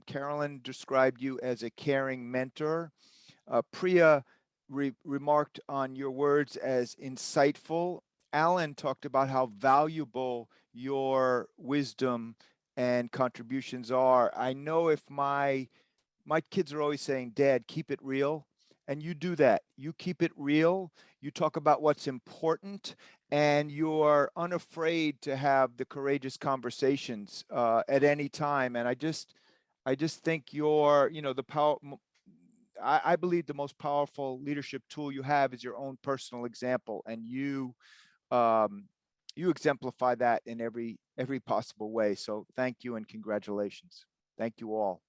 Carolyn described you as a caring mentor. Pbha remarked on your words as insightful. Alan talked about how valuable your wisdom and contributions are. I know if my kids are always saying, Dad, keep it real. And you do that. You keep it real. You talk about what's important, and you're unafraid to have the courageous conversations at any time. And I just think you're, you know, the power. I believe the most powerful leadership tool you have is your own personal example, and you exemplify that in every possible way. So thank you and congratulations. Thank you all.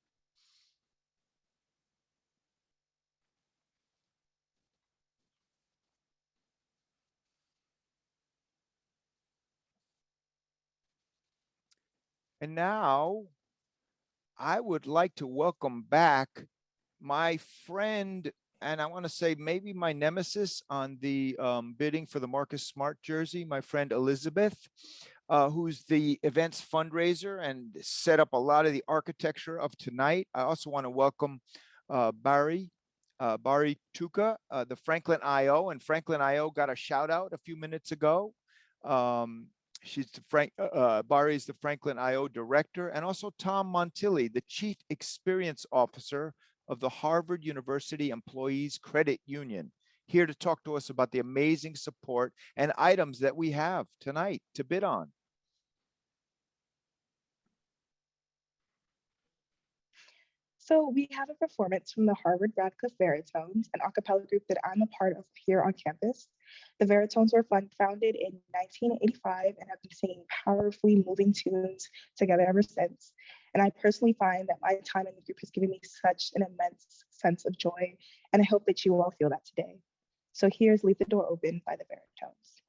And now I would like to welcome back my friend, and I want to say maybe my nemesis on the bidding for the Marcus Smart jersey, my friend Elizabeth. who's the events fundraiser and set up a lot of the architecture of tonight. I also want to welcome Barry Tuca, the Franklin IO, and Franklin IO got a shout out a few minutes ago. She's the Barry is the Franklin IO director, and also Tom Montilli, the chief experience officer of the Harvard University Employees Credit Union, here to talk to us about the amazing support and items that we have tonight to bid on. So we have a performance from the Harvard Radcliff Baritones, an a cappella group that I'm a part of here on campus. The Baritones were founded in 1985 and have been singing powerfully moving tunes together ever since. And I personally find that my time in the group has given me such an immense sense of joy, and I hope that you all feel that today. So here's Leave the Door Open by the Baritones.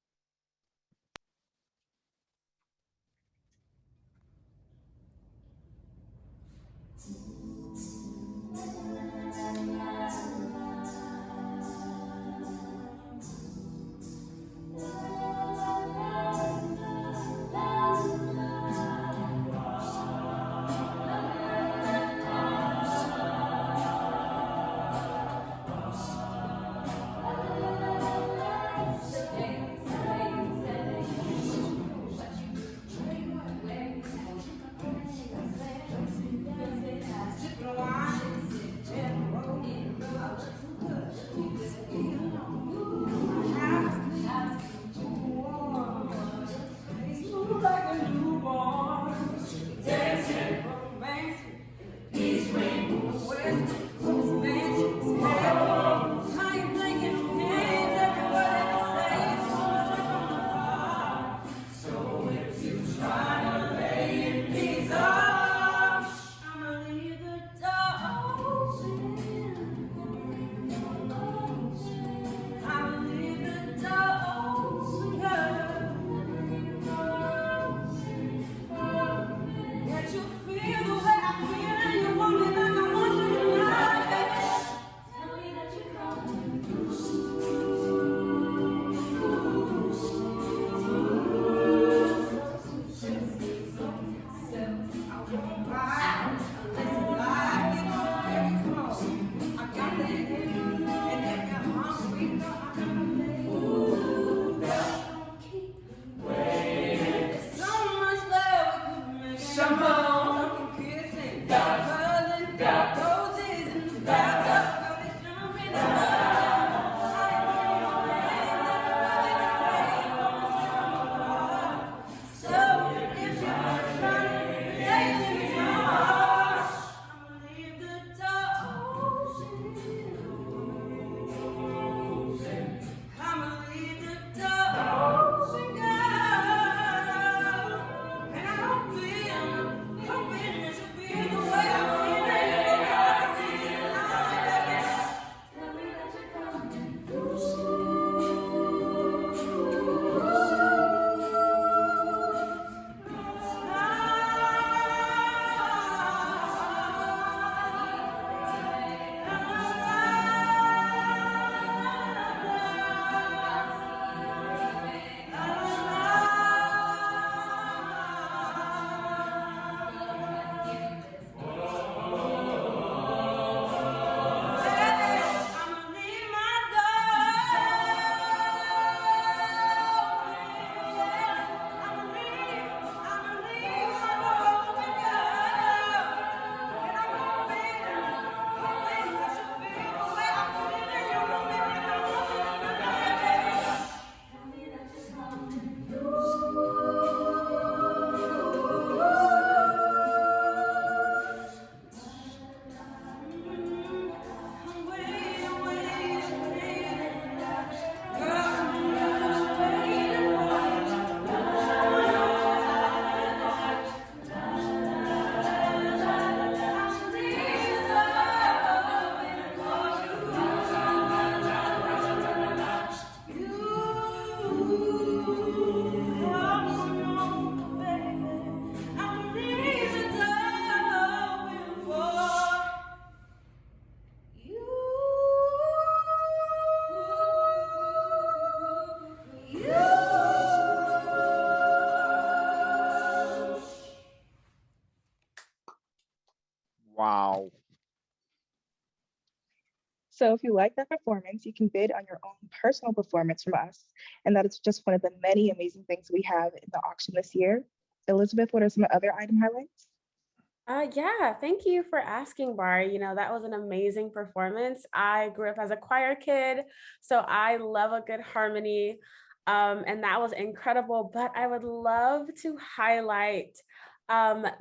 Wow. So if you like that performance, you can bid on your own personal performance from us. And that is just one of the many amazing things we have in the auction this year. Elizabeth, what are some other item highlights? Yeah, thank you for asking, Bar. You know, that was an amazing performance. I grew up as a choir kid, so I love a good harmony. And that was incredible. But I would love to highlight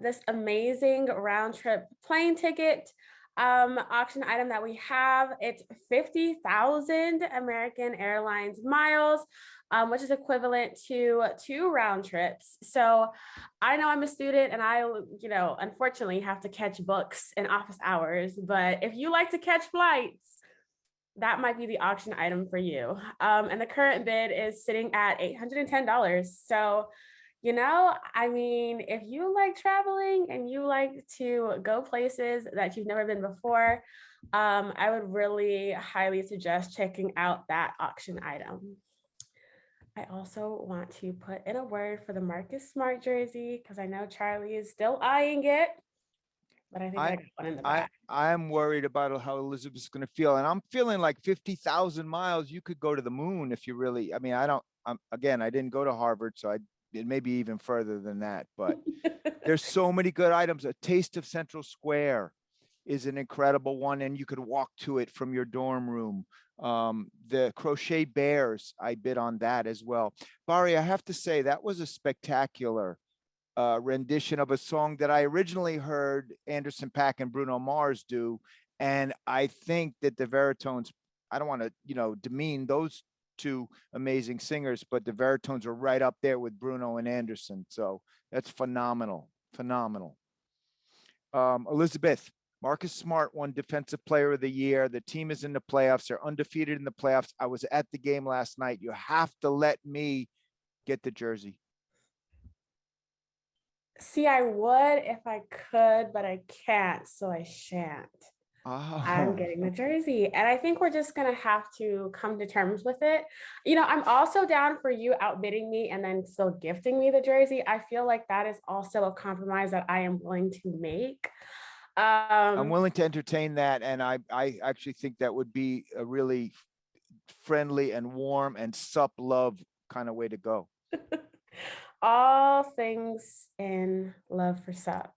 this amazing round trip plane ticket auction item that we have. It's 50,000 American Airlines miles, which is equivalent to 2 round trips. So I know I'm a student and I, you know, unfortunately have to catch books in office hours, but if you like to catch flights, that might be the auction item for you. And the current bid is sitting at $810. So, you know, I mean, if you like traveling and you like to go places that you've never been before, I would really highly suggest checking out that auction item. I also want to put in a word for the Marcus Smart jersey because I know Charlie is still eyeing it, but I think I got one in the back. I'm worried about how Elizabeth's going to feel, and I'm feeling like 50,000 miles. You could go to the moon if you really. I mean, again, I didn't go to Harvard, so it may be even further than that. But there's so many good items. A Taste of Central Square is an incredible one, and you could walk to it from your dorm room. The Crochet Bears, I bid on that as well. Bari, I have to say that was a spectacular rendition of a song that I originally heard Anderson .Paak and Bruno Mars do. And I think that the Baritones, I don't want to, you know, demean those two amazing singers, but the Baritones are right up there with Bruno and Anderson. So that's phenomenal, phenomenal. Elizabeth, Marcus Smart won Defensive Player of the Year. The team is in the playoffs. They're undefeated in the playoffs. I was at the game last night. You have to let me get the jersey. See, I would if I could, but I can't, so I shan't. I'm getting the jersey, and I think we're just gonna have to come to terms with it. You know, I'm also down for you outbidding me and then still gifting me the jersey. I feel like that is also a compromise that I am willing to make. I'm willing to entertain that, and I actually think that would be a really friendly and warm and sup love kind of way to go. All things in love for SUP.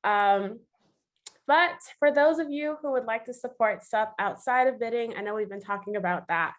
But for those of you who would like to support SUP outside of bidding, I know we've been talking about that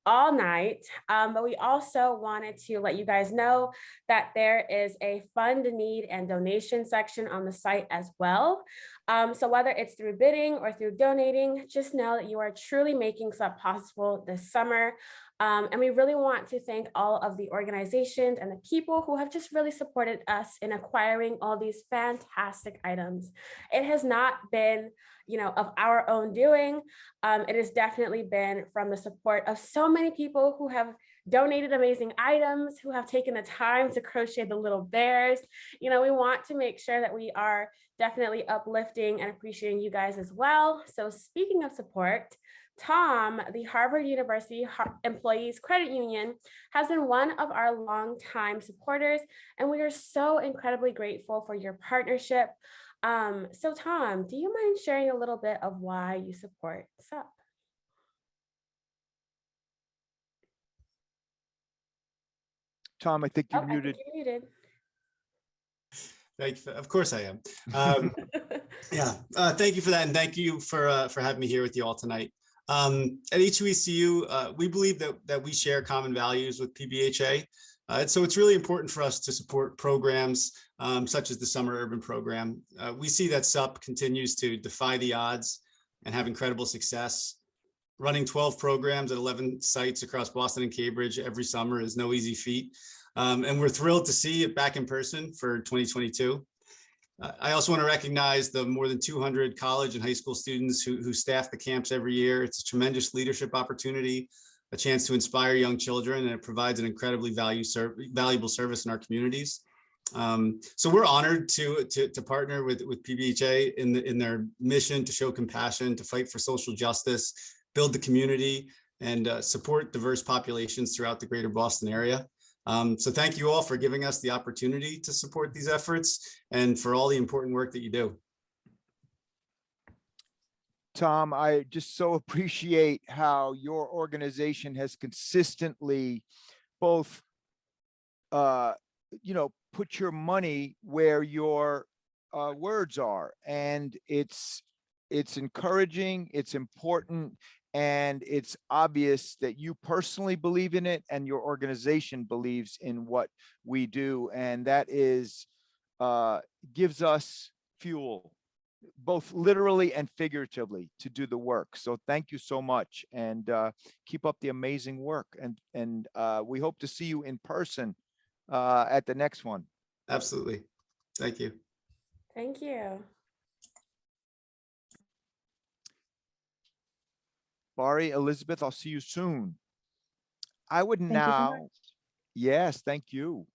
all night, but we also wanted to let you guys know that there is a fund need and donation section on the site as well. So whether it's through bidding or through donating, just know that you are truly making SUP possible this summer. And we really want to thank all of the organizations and the people who have just really supported us in acquiring all these fantastic items. It has not been, you know, of our own doing. It has definitely been from the support of so many people who have donated amazing items, who have taken the time to crochet the little bears. You know, we want to make sure that we are definitely uplifting and appreciating you guys as well. So speaking of support, Tom, the Harvard University Employees Credit Union, has been one of our longtime supporters, and we are so incredibly grateful for your partnership. So Tom, do you mind sharing a little bit of why you support SUP? Tom, I think you're muted. I think you're muted. Of course I am. Yeah, thank you for that, and thank you for having me here with you all tonight. At HBCU, we believe that we share common values with Pbha. And so it's really important for us to support programs such as the Summer Urban Program. We see that SUP continues to defy the odds and have incredible success. Running 12 programs at 11 sites across Boston and Cambridge every summer is no easy feat. And we're thrilled to see it back in person for 2022. I also want to recognize the more than 200 college and high school students who staff the camps every year. It's a tremendous leadership opportunity, a chance to inspire young children, and it provides an incredibly valuable service in our communities. So we're honored to partner with Pbha in their mission to show compassion, to fight for social justice, build the community, and support diverse populations throughout the greater Boston area. So thank you all for giving us the opportunity to support these efforts and for all the important work that you do. Tom, I just so appreciate how your organization has consistently both, put your money where your words are. And it's encouraging, it's important, and it's obvious that you personally believe in it and your organization believes in what we do. And that is, gives us fuel, both literally and figuratively, to do the work. So thank you so much, and keep up the amazing work. And we hope to see you in person at the next one. Absolutely. Thank you. Thank you. Bari, Elizabeth, I'll see you soon. I would Thank you so now, much. yes, thank you.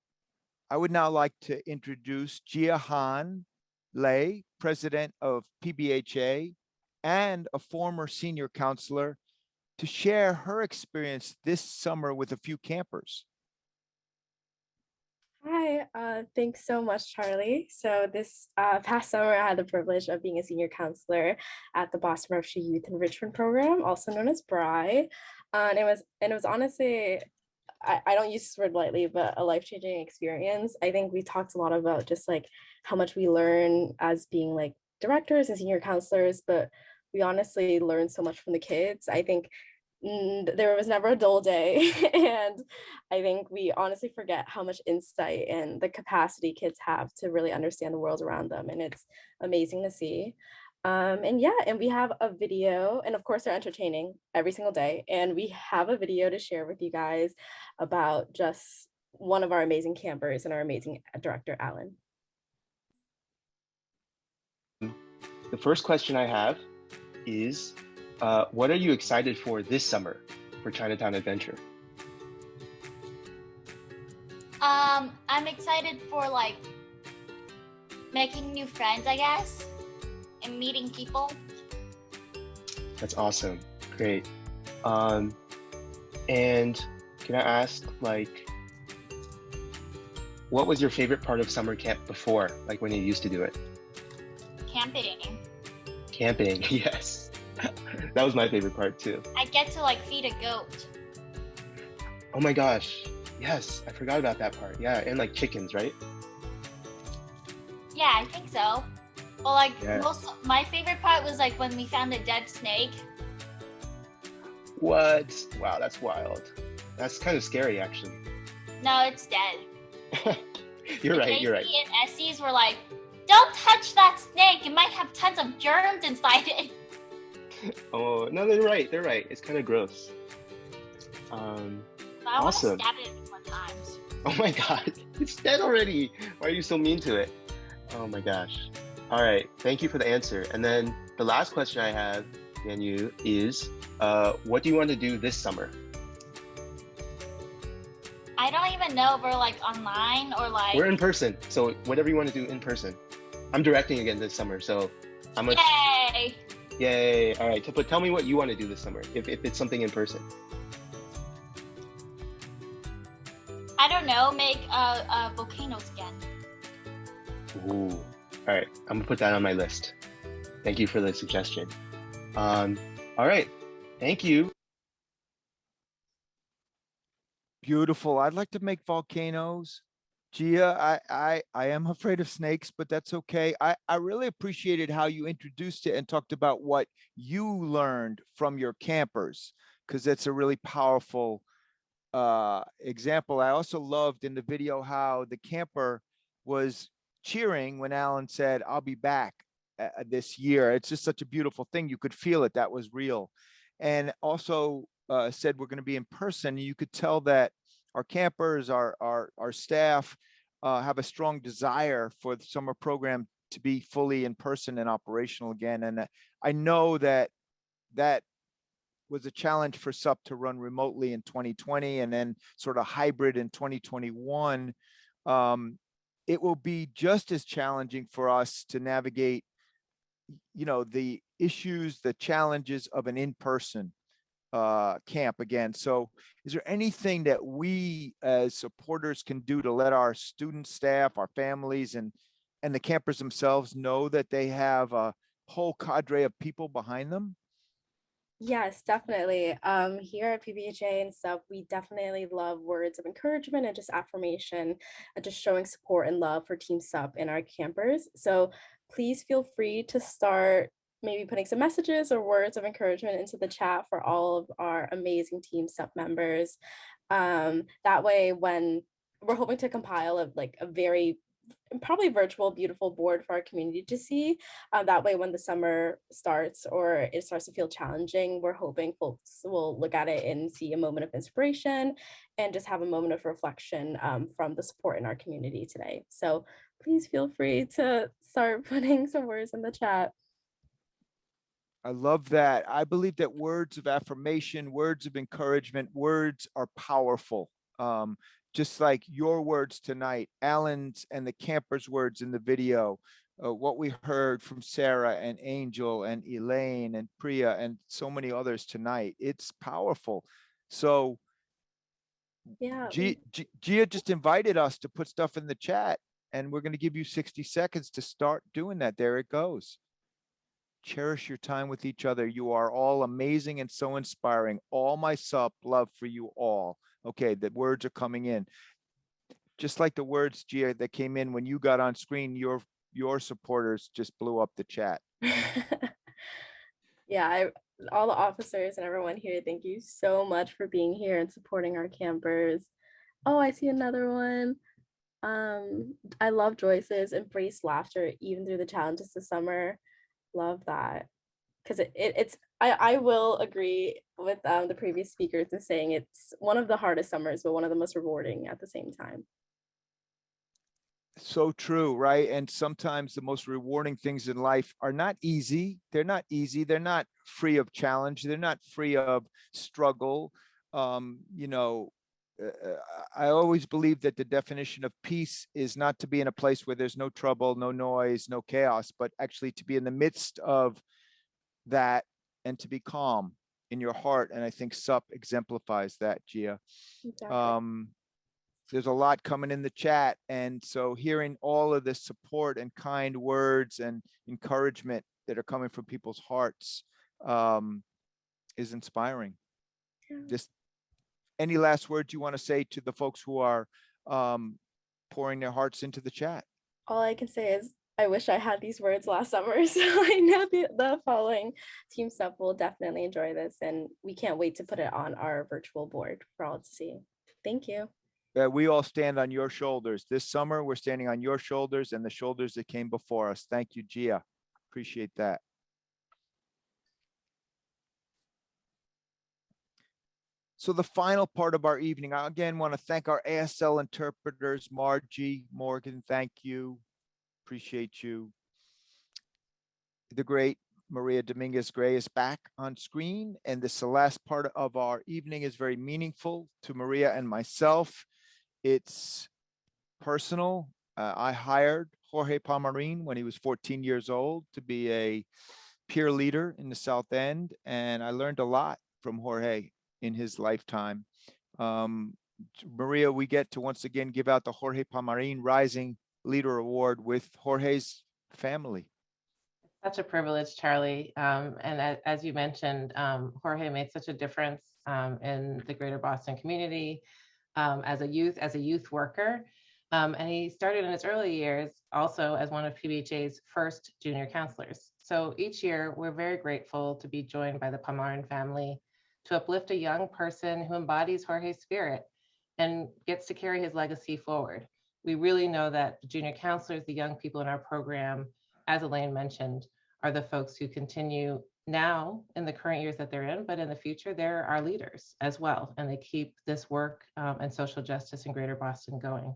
I would now like to introduce Jia Han Lei, president of PBHA and a former senior counselor, to share her experience this summer with a few campers. Hi, thanks so much, Charlie. So this past summer, I had the privilege of being a senior counselor at the Boston Refugee Youth Enrichment Program, also known as Pbha. And it was honestly, I don't use this word lightly, but a life-changing experience. I think we talked a lot about just like how much we learn as being like directors and senior counselors, but we honestly learned so much from the kids. I think there was never a dull day. And I think we honestly forget how much insight and the capacity kids have to really understand the world around them. And it's amazing to see. And yeah, and we have a video, and of course they're entertaining every single day. And we have a video to share with you guys about just one of our amazing campers and our amazing director, Alan. The first question I have is, what are you excited for this summer for Chinatown Adventure? I'm excited for like making new friends, I guess, and meeting people. That's awesome. Great. And can I ask, like, what was your favorite part of summer camp before, like when you used to do it? Camping. Camping, yes. That was my favorite part too. I get to like feed a goat. Oh my gosh. Yes, I forgot about that part. Yeah, and like chickens, right? Yeah, I think so. Well, like Yeah. my favorite part was like when we found a dead snake. What? Wow, that's wild. That's kind of scary, actually. No, it's dead. You're right, you're right. Casey and Essie's were like, don't touch that snake. It might have tons of germs inside it. Oh, no, they're right, they're right. It's kind of gross. But I want to Awesome. stab it more times. Oh my God, it's dead already. Why are you so mean to it? Oh my gosh. All right, thank you for the answer. And then the last question I have, Danu, is what do you want to do this summer? I don't even know if we're like online or like. We're in person, so whatever you want to do in person. I'm directing again this summer, so I'm a Yay! yay. All right, but tell me what you want to do this summer, if it's something in person. I don't know. Make volcanoes again. Ooh. All right, I'm gonna put that on my list. Thank you for the suggestion. All right, thank you. Beautiful. I'd like to make volcanoes. Gia, I am afraid of snakes, but that's okay. I really appreciated how you introduced it and talked about what you learned from your campers, because that's a really powerful example. I also loved in the video how the camper was cheering when Alan said, I'll be back this year. It's just such a beautiful thing. You could feel it. That was real. And also said we're going to be in person. You could tell that our campers, our staff have a strong desire for the summer program to be fully in person and operational again. And I know that that was a challenge for SUP to run remotely in 2020 and then sort of hybrid in 2021. It will be just as challenging for us to navigate, the issues, the challenges of an in-person camp again. So is there anything that we as supporters can do to let our student staff, our families, and the campers themselves know that they have a whole cadre of people behind them? Yes, definitely. Here at PBHA and stuff, we definitely love words of encouragement and just affirmation and just showing support and love for Team SUP and our campers. So please feel free to start maybe putting some messages or words of encouragement into the chat for all of our amazing Team SUP members. That way, when we're hoping to compile a very probably virtual beautiful board for our community to see, that way when the summer starts or it starts to feel challenging, we're hoping folks will look at it and see a moment of inspiration and just have a moment of reflection from the support in our community today. So please feel free to start putting some words in the chat. I love that. I believe that words of affirmation, words of encouragement, words are powerful. Just like your words tonight, Alan's and the campers' words in the video, what we heard from Sarah and Angel and Elaine and Pbha and so many others tonight, it's powerful. So yeah, Gia just invited us to put stuff in the chat, and we're going to give you 60 seconds to start doing that. There it goes. Cherish your time with each other. You are all amazing and so inspiring. All my SUP love for you all. Okay, the words are coming in. Just like the words, Gia, that came in when you got on screen, your supporters just blew up the chat. Yeah, all the officers and everyone here, thank you so much for being here and supporting our campers. Oh, I see another one. I love Joyce's embrace laughter even through the challenges this summer. Love that. Because I will agree with the previous speakers in saying it's one of the hardest summers, but one of the most rewarding at the same time. So true, right? And sometimes the most rewarding things in life are not easy. They're not easy. They're not free of challenge. They're not free of struggle. You know, I always believe that the definition of peace is not to be in a place where there's no trouble, no noise, no chaos, but actually to be in the midst of that and to be calm in your heart. And I think SUP exemplifies that, Gia. Exactly. There's a lot coming in the chat. And so hearing all of this support and kind words and encouragement that are coming from people's hearts is inspiring. Just any last words you want to say to the folks who are pouring their hearts into the chat? All I can say is I wish I had these words last summer. So I know the following Team SUP will definitely enjoy this, and we can't wait to put it on our virtual board for all to see. Thank you. We all stand on your shoulders. This summer, we're standing on your shoulders and the shoulders that came before us. Thank you, Gia. Appreciate that. So the final part of our evening, I again want to thank our ASL interpreters, Margie, Morgan, thank you. Appreciate you. The great Maria Dominguez Gray is back on screen, and this the last part of our evening is very meaningful to Maria and myself. It's personal. I hired Jorge Pamarin when he was 14 years old to be a peer leader in the South End, and I learned a lot from Jorge in his lifetime. Maria, we get to once again give out the Jorge Pamarin Rising Leader Award with Jorge's family. Such a privilege, Charlie. And as you mentioned, Jorge made such a difference in the greater Boston community as a youth worker. And he started in his early years also as one of PBHA's first junior counselors. So each year, we're very grateful to be joined by the Palmarin family to uplift a young person who embodies Jorge's spirit and gets to carry his legacy forward. We really know that the junior counselors, the young people in our program, as Elaine mentioned, are the folks who continue now in the current years that they're in, but in the future, they're our leaders as well. And they keep this work and social justice in Greater Boston going.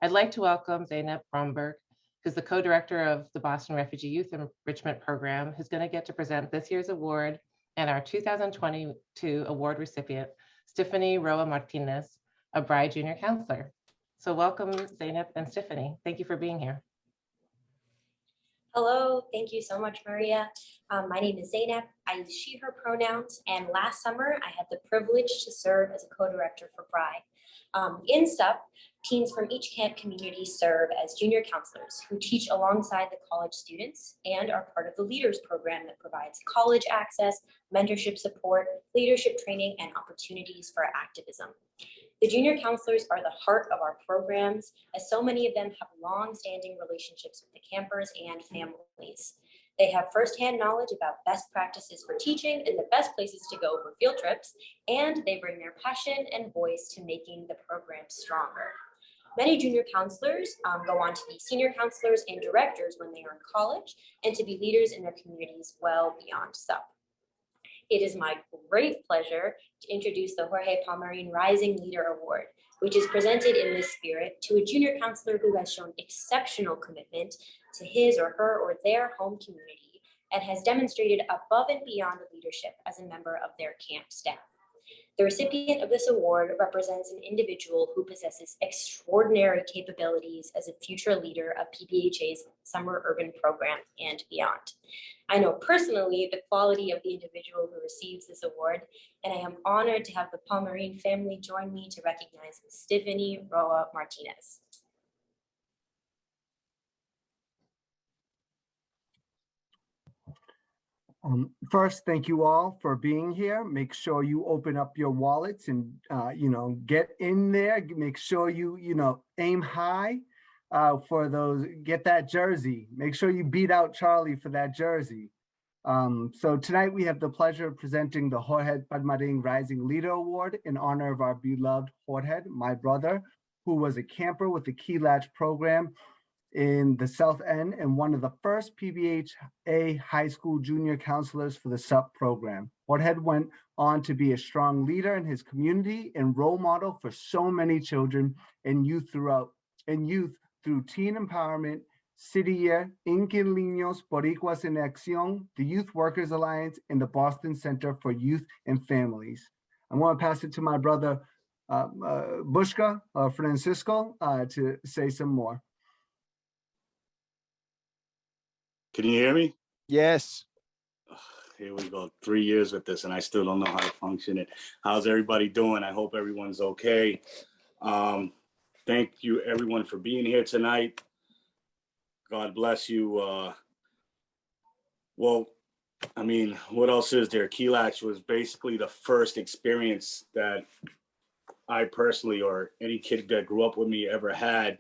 I'd like to welcome Zeynep Bromberg, who's the co-director of the Boston Refugee Youth Enrichment Program, who's going to get to present this year's award and our 2022 award recipient, Stephanie Roa Martinez, a Pbha junior counselor. So welcome, Zeynep and Stephanie. Thank you for being here. Hello, thank you so much, Maria. My name is Zeynep. I use she, her pronouns, and last summer I had the privilege to serve as a co-director for Pbha. In SUP, Teens from each camp community serve as junior counselors who teach alongside the college students and are part of the Leaders Program that provides college access, mentorship support, leadership training, and opportunities for activism. The junior counselors are the heart of our programs, as so many of them have long-standing relationships with the campers and families. They have firsthand knowledge about best practices for teaching and the best places to go for field trips, and they bring their passion and voice to making the program stronger. Many junior counselors go on to be senior counselors and directors when they are in college and to be leaders in their communities well beyond SUP. It is my great pleasure to introduce the Jorge Pamarin Rising Leader Award, which is presented in this spirit to a junior counselor who has shown exceptional commitment to his or her or their home community and has demonstrated above and beyond leadership as a member of their camp staff. The recipient of this award represents an individual who possesses extraordinary capabilities as a future leader of PBHA's summer urban program and beyond. I know personally the quality of the individual who receives this award, and I am honored to have the Palmarin family join me to recognize Stephanie Roa Martinez. First, thank you all for being here. Make sure you open up your wallets and, get in there. Make sure you, aim high for those, get that jersey. Make sure you beat out Charlie for that jersey. So tonight we have the pleasure of presenting the Jorge Palmarin Rising Leader Award in honor of our beloved Jorge, my brother, who was a camper with the Key Latch program in the South End and one of the first PBHA high school junior counselors for the SUP program. Jorge went on to be a strong leader in his community and role model for so many children and youth through teen empowerment, City Year, Inquilinos Boricuas en Acción, the Youth Workers Alliance, and the Boston Center for Youth and Families. I want to pass it to my brother, Bushka, Francisco, to say some more. Can you hear me? Yes. Here we go. 3 years with this, and I still don't know how to function it. How's everybody doing? I hope everyone's okay. Thank you, everyone, for being here tonight. God bless you. Well, I mean, what else is there? Key Latch was basically the first experience that I personally, or any kid that grew up with me, ever had.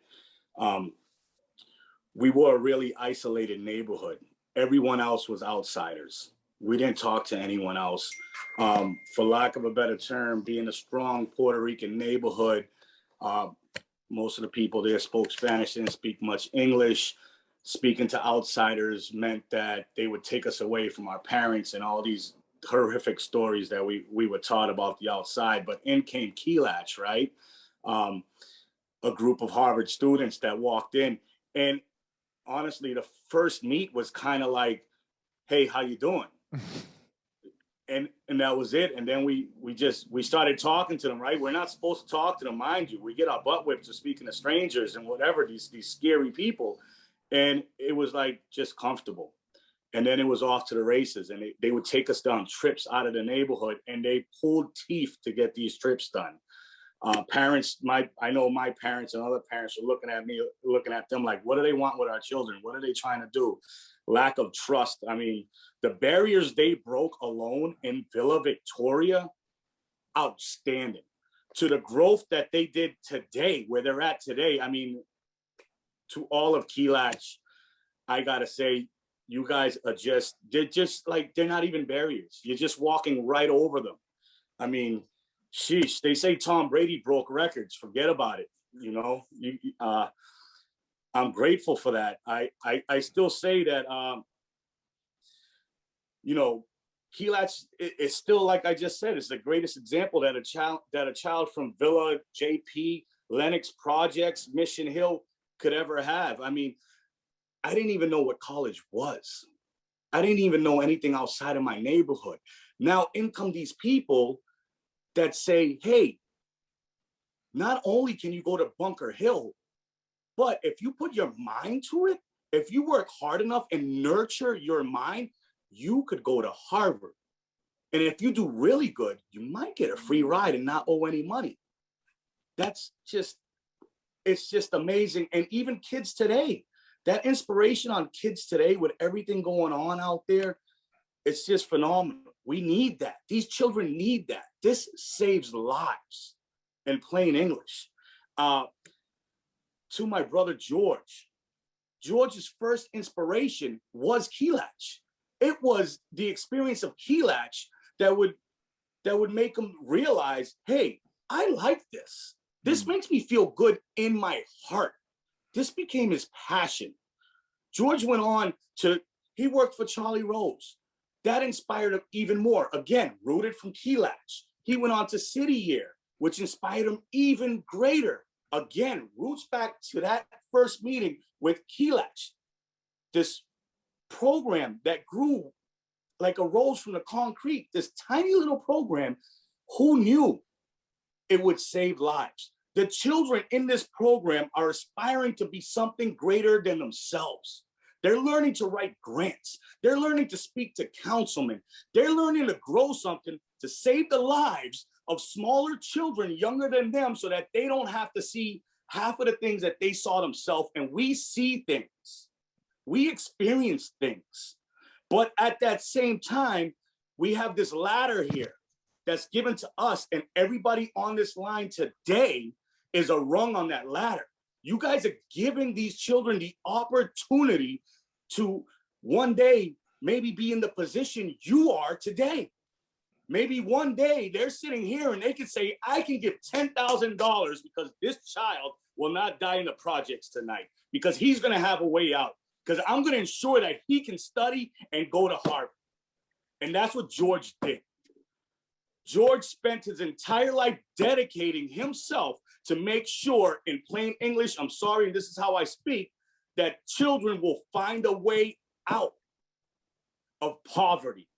We were a really isolated neighborhood. Everyone else was outsiders. We didn't talk to anyone else. For lack of a better term, being a strong Puerto Rican neighborhood, most of the people there spoke Spanish, didn't speak much English. Speaking to outsiders meant that they would take us away from our parents and all these horrific stories that we were taught about the outside. But in came Key Latch, right? A group of Harvard students that walked in, and honestly, the first meet was kind of like, hey, how you doing? And that was it. And then we started talking to them, right? We're not supposed to talk to them, mind you. We get our butt whipped to speaking to strangers and whatever, these scary people. And it was like just comfortable. And then it was off to the races, and they would take us down trips out of the neighborhood, and they pulled teeth to get these trips done. Parents, I know my parents and other parents were looking at me, looking at them like, what do they want with our children? What are they trying to do? Lack of trust. I mean, the barriers they broke alone in Villa Victoria, outstanding. To the growth that they did today, where they're at today, I mean, to all of Key Latch, I gotta say, you guys are they're not even barriers. You're just walking right over them. I mean, sheesh, they say Tom Brady broke records. Forget about it. I'm grateful for that. I still say that, Key Latch is still, like I just said, it's the greatest example that a child from Villa, JP, Lenox Projects, Mission Hill could ever have. I mean, I didn't even know what college was. I didn't even know anything outside of my neighborhood. Now in come these people that say, hey, not only can you go to Bunker Hill, but if you put your mind to it, if you work hard enough and nurture your mind, you could go to Harvard. And if you do really good, you might get a free ride and not owe any money. That's just, it's just amazing. And even kids today, that inspiration on kids today with everything going on out there, it's just phenomenal. We need that. These children need that. This saves lives in plain English. To my brother George, George's first inspiration was Key Latch. It was the experience of Key Latch that would make him realize, hey, I like this. This makes me feel good in my heart. This became his passion. George went on to, he worked for Charlie Rose. That inspired him even more. Again, rooted from Key Latch. He went on to City Year, which inspired him even greater. Again, roots back to that first meeting with Key Latch. This program that grew like a rose from the concrete, this tiny little program, who knew it would save lives? The children in this program are aspiring to be something greater than themselves. They're learning to write grants. They're learning to speak to councilmen. They're learning to grow something to save the lives of smaller children younger than them so that they don't have to see half of the things that they saw themselves. And we see things, we experience things. But at that same time, we have this ladder here that's given to us, and everybody on this line today is a rung on that ladder. You guys are giving these children the opportunity to one day maybe be in the position you are today. Maybe one day they're sitting here and they can say, I can give $10,000 because this child will not die in the projects tonight, because he's gonna have a way out, because I'm gonna ensure that he can study and go to Harvard. And that's what George did. George spent his entire life dedicating himself to make sure, in plain English, I'm sorry, and this is how I speak, that children will find a way out of poverty,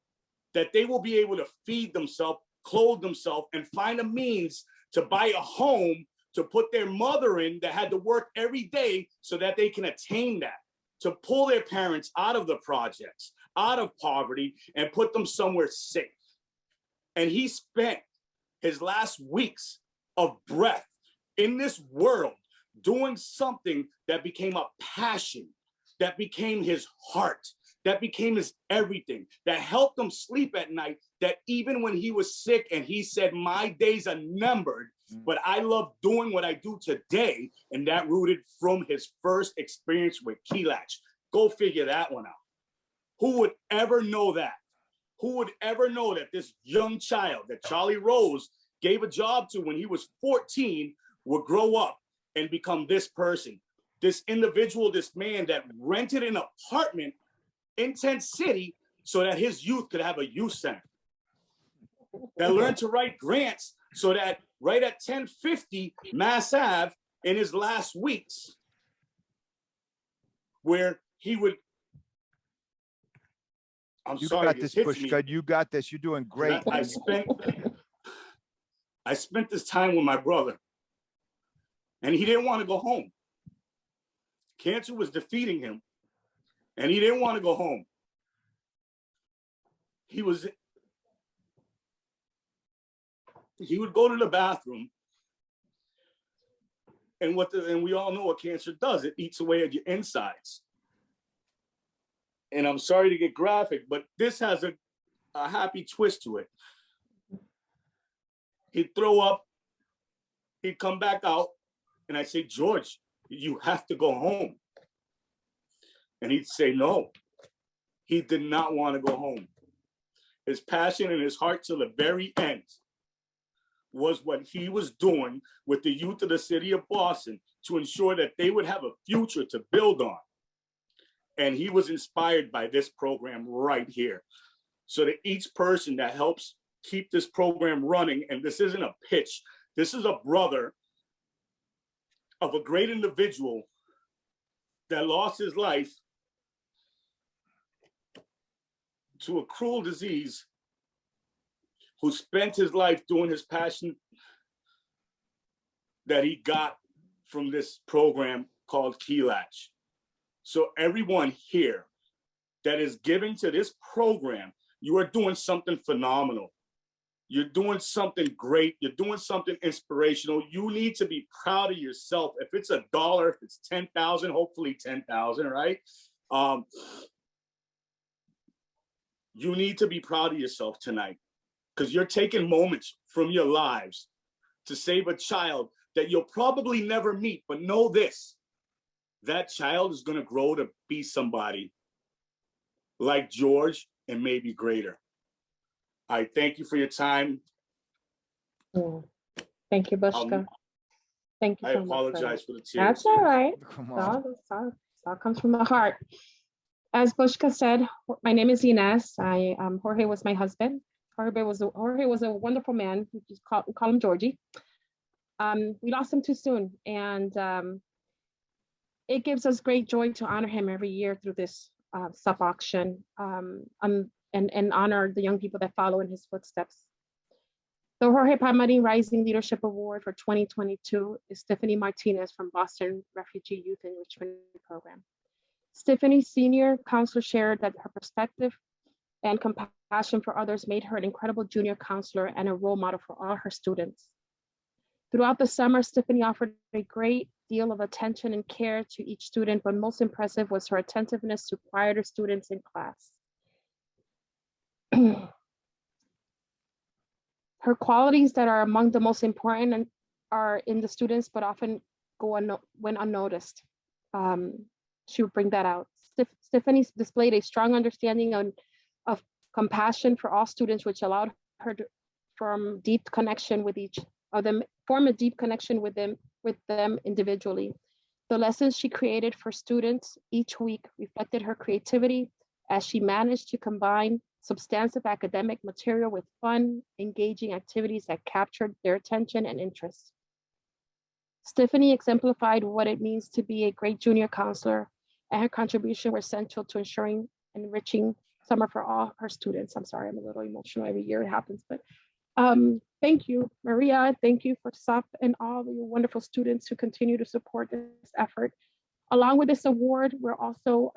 that they will be able to feed themselves, clothe themselves, and find a means to buy a home to put their mother in that had to work every day so that they can attain that, to pull their parents out of the projects, out of poverty, and put them somewhere safe. And he spent his last weeks of breath in this world doing something that became a passion, that became his heart, that became his everything, that helped him sleep at night, that even when he was sick and he said, my days are numbered, but I love doing what I do today. And that rooted from his first experience with Key Latch. Go figure that one out. Who would ever know that? Who would ever know that this young child that Charlie Rose gave a job to when he was 14 would grow up and become this person, this individual, this man that rented an apartment in Tent City so that his youth could have a youth center, that learned to write grants so that right at 1050 Mass Ave in his last weeks, where he would, You got this, Pushka. You got this. You're doing great. I spent this time with my brother, and he didn't want to go home. Cancer was defeating him, and he didn't want to go home. He would go to the bathroom, and we all know what cancer does. It eats away at your insides. And I'm sorry to get graphic, but this has a happy twist to it. He'd throw up, he'd come back out, and I'd say, George, you have to go home. And he'd say, no. He did not want to go home. His passion and his heart to the very end was what he was doing with the youth of the city of Boston to ensure that they would have a future to build on. And he was inspired by this program right here. So that each person that helps keep this program running, and this isn't a pitch, this is a brother of a great individual that lost his life to a cruel disease, who spent his life doing his passion that he got from this program called Key Latch. So everyone here that is giving to this program, you are doing something phenomenal. You're doing something great. You're doing something inspirational. You need to be proud of yourself. If it's $1, if it's 10,000, hopefully 10,000, right? You need to be proud of yourself tonight, because you're taking moments from your lives to save a child that you'll probably never meet. But know this, that child is going to grow to be somebody like George and maybe greater. I thank you for your time. Thank you, Bushka. Thank you I so much. apologize for the tears. That's all right. Come It's on. all comes from the heart. As Bushka said, my name is Inez. Jorge was my husband. Jorge was a wonderful man. We just call him Georgie. We lost him too soon, and it gives us great joy to honor him every year through this SUP auction, and honor the young people that follow in his footsteps. The Jorge Pamarin Rising Leadership Award for 2022 is Stephanie Martinez from Boston Refugee Youth Enrichment Program. Stephanie, senior counselor, shared that her perspective and compassion for others made her an incredible junior counselor and a role model for all her students. Throughout the summer, Stephanie offered a great deal of attention and care to each student, but most impressive was her attentiveness to quieter students in class. Her qualities that are among the most important are in the students, but often when unnoticed. She would bring that out. Stephanie displayed a strong understanding of compassion for all students, which allowed her to form a deep connection with them individually. The lessons she created for students each week reflected her creativity as she managed to combine substantive academic material with fun, engaging activities that captured their attention and interest. Stephanie exemplified what it means to be a great junior counselor, and her contribution was essential to ensuring enriching summer for all her students. I'm sorry, I'm a little emotional every year it happens, but thank you, Maria. Thank you for SUP and all the wonderful students who continue to support this effort. Along with this award, we're also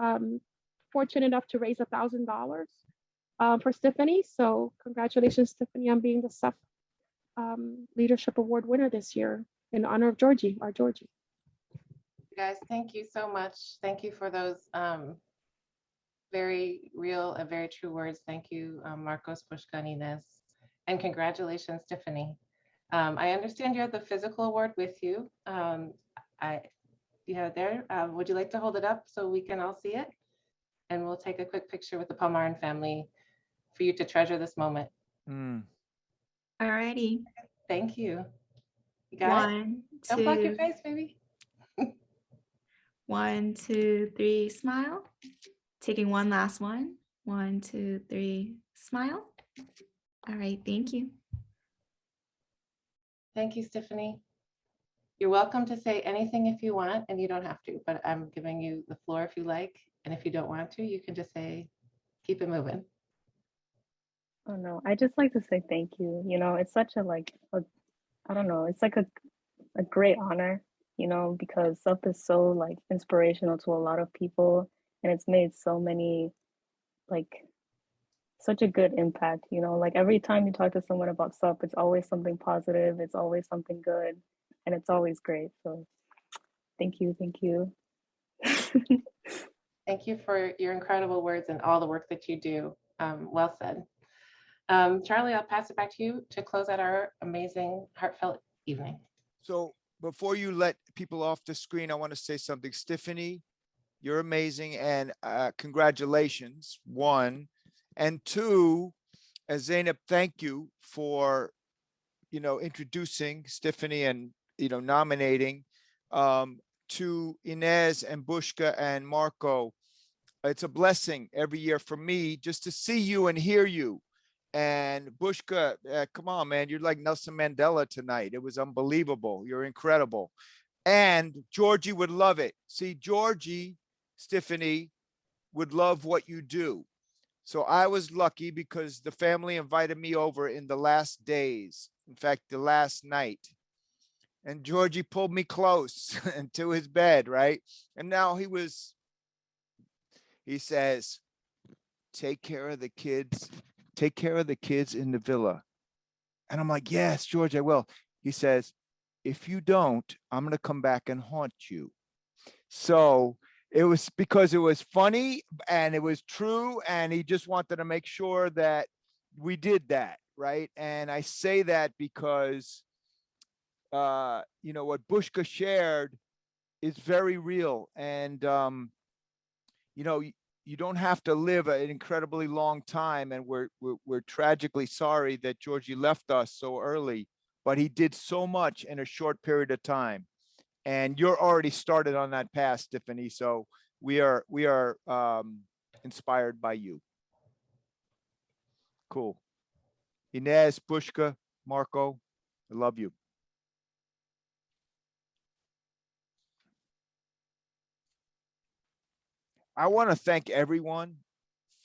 fortunate enough to raise $1,000 for Stephanie. So congratulations, Stephanie, on being the SUP Leadership Award winner this year in honor of Georgie, our Georgie. Guys, thank you so much. Thank you for those very real and very true words. Thank you, Marcos, Bushka, and Inez. And congratulations, Stephanie. I understand you have the physical award with you. You have it there. Would you like to hold it up so we can all see it? And we'll take a quick picture with the Palmarin family for you to treasure this moment. All righty. Thank you. You got it? Don't block your face, baby. 1, 2, 3, smile. Taking one last one. 1, 2, 3, smile. All right, thank you. Thank you, Stephanie. You're welcome to say anything if you want, and you don't have to, but I'm giving you the floor if you like. And if you don't want to, you can just say, keep it moving. Oh no, I just like to say thank you. You know, it's such a I don't know, it's like a great honor, you know, because SUP is so like inspirational to a lot of people, and it's made so many such a good impact, you know, like every time you talk to someone about SUP, it's always something positive, it's always something good, and it's always great. So thank you. Thank you for your incredible words and all the work that you do. Well said. Charlie, I'll pass it back to you to close out our amazing, heartfelt evening. So before you let people off the screen, I want to say something. Stephanie, you're amazing, and congratulations, 1. And 2, Zainab, thank you for, introducing Stephanie and, nominating to Inez and Bushka and Marco. It's a blessing every year for me just to see you and hear you. And Bushka, come on, man, you're like Nelson Mandela tonight. It was unbelievable. You're incredible. And Georgie would love it. See, Georgie, Stephanie, would love what you do. So I was lucky because the family invited me over in the last days. In fact, the last night. And Georgie pulled me close into his bed, right? And now he says, take care of the kids in the villa. And I'm like, yes, George, I will. He says, if you don't, I'm going to come back and haunt you. So it was because it was funny and it was true. And he just wanted to make sure that we did that. Right. And I say that because, you know, what Pbha shared is very real. And, you know, you don't have to live an incredibly long time. And we're tragically sorry that Georgie left us so early, but he did so much in a short period of time. And you're already started on that path, Tiffany. So we are inspired by you. Cool. Inez, Pbha, Marco, I love you. I want to thank everyone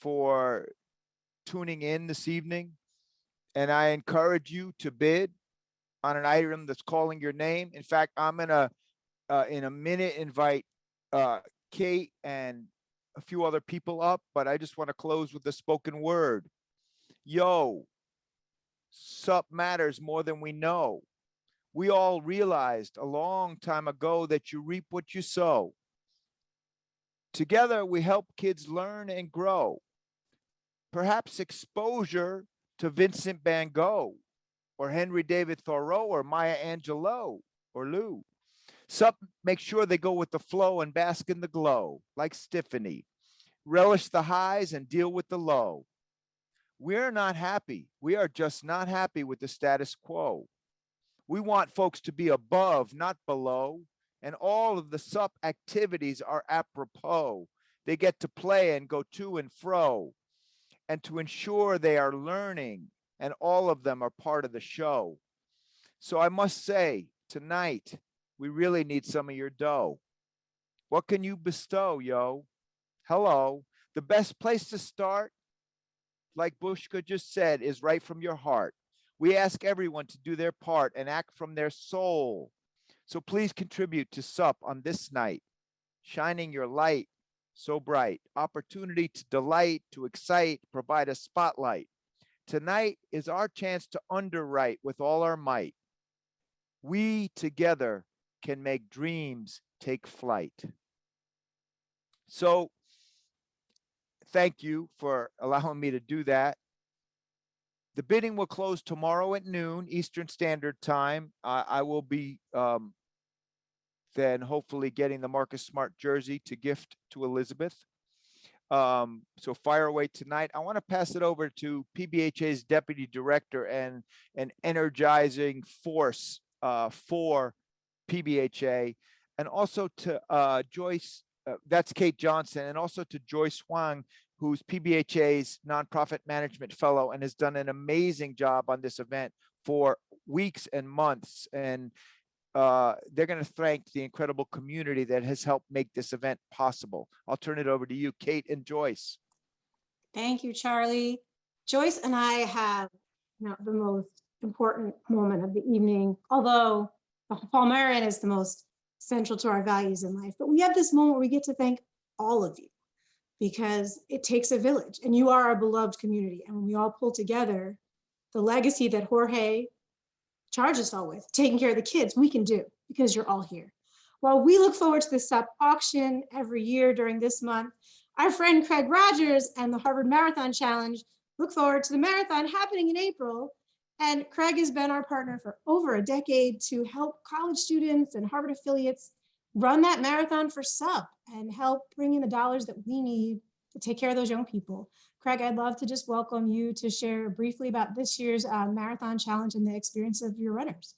for tuning in this evening. And I encourage you to bid on an item that's calling your name. In fact, I'm going to, in a minute, invite Kate and a few other people up, but I just want to close with the spoken word. Yo, SUP matters more than we know. We all realized a long time ago that you reap what you sow. Together, we help kids learn and grow. Perhaps exposure to Vincent van Gogh or Henry David Thoreau or Maya Angelou or Lou. SUP make sure they go with the flow and bask in the glow, like Tiffany. Relish the highs and deal with the low. We're not happy. We are just not happy with the status quo. We want folks to be above, not below. And all of the SUP activities are apropos. They get to play and go to and fro, and to ensure they are learning, and all of them are part of the show. So I must say, tonight, we really need some of your dough. What can you bestow, yo? Hello. The best place to start, like Pbha just said, is right from your heart. We ask everyone to do their part and act from their soul. So please contribute to SUP on this night, shining your light so bright. Opportunity to delight, to excite, provide a spotlight. Tonight is our chance to underwrite with all our might. We together can make dreams take flight. So thank you for allowing me to do that. The bidding will close tomorrow at noon Eastern Standard Time. I will be then hopefully getting the Marcus Smart jersey to gift to Elizabeth. So fire away tonight. I want to pass it over to PBHA's Deputy Director and an energizing force for PBHA, and also to Joyce, that's Kate Johnson, and also to Joyce Huang, who's PBHA's Nonprofit Management Fellow and has done an amazing job on this event for weeks and months. And they're going to thank the incredible community that has helped make this event possible. I'll turn it over to you, Kate and Joyce. Thank you, Charlie. Joyce and I have the most important moment of the evening, although Palmarin is the most central to our values in life. But we have this moment where we get to thank all of you, because it takes a village and you are our beloved community. And when we all pull together, the legacy that Jorge charged us all with, taking care of the kids, we can do, because you're all here. While we look forward to the SUP auction every year during this month, our friend Craig Rogers and the Harvard Marathon Challenge look forward to the marathon happening in April. And Craig has been our partner for over a decade to help college students and Harvard affiliates run that marathon for SUP and help bring in the dollars that we need to take care of those young people. Craig, I'd love to just welcome you to share briefly about this year's marathon challenge and the experience of your runners.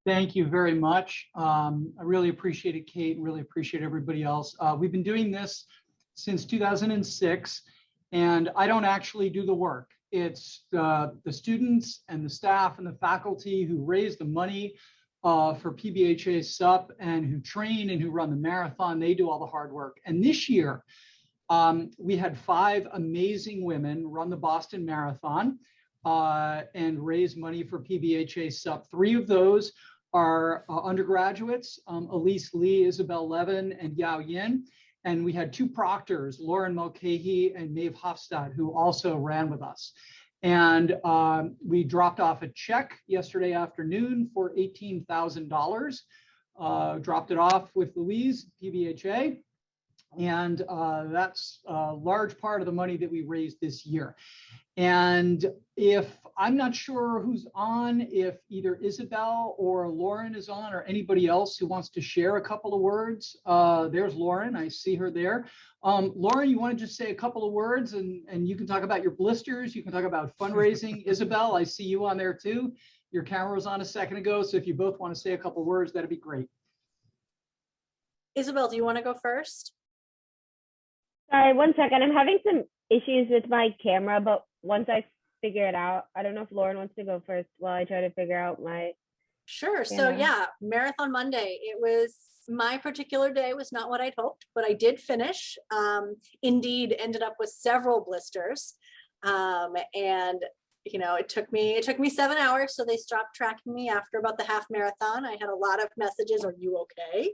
Thank you very much. I really appreciate it, Kate, and really appreciate everybody else. We've been doing this since 2006, and I don't actually do the work. It's the students and the staff and the faculty who raise the money for PBHA SUP and who train and who run the marathon. They do all the hard work. And this year, we had 5 amazing women run the Boston Marathon and raise money for PBHA SUP. 3 of those are undergraduates, Elise Lee, Isabel Levin, and Yao Yin. And we had 2 proctors, Lauren Mulcahy and Maeve Hofstad, who also ran with us. And we dropped off a check yesterday afternoon for $18,000. Dropped it off with Louise, Pbha. And that's a large part of the money that we raised this year. And if I'm not sure who's on, if either Isabel or Lauren is on, or anybody else who wants to share a couple of words, there's Lauren, I see her there. Lauren, you want to just say a couple of words, and you can talk about your blisters, you can talk about fundraising. Isabel, I see you on there too. Your camera was on a second ago, so if you both want to say a couple of words, that'd be great. Isabel, do you want to go first? Sorry, one second. I'm having some issues with my camera, but once I figure it out, I don't know if Lauren wants to go first while I try to figure out my Sure. So camera. yeah, Marathon Monday. It was, my particular day was not what I'd hoped, but I did finish. Indeed, ended up with several blisters. And you know, it took me 7 hours. So they stopped tracking me after about the half marathon. I had a lot of messages. Are you okay?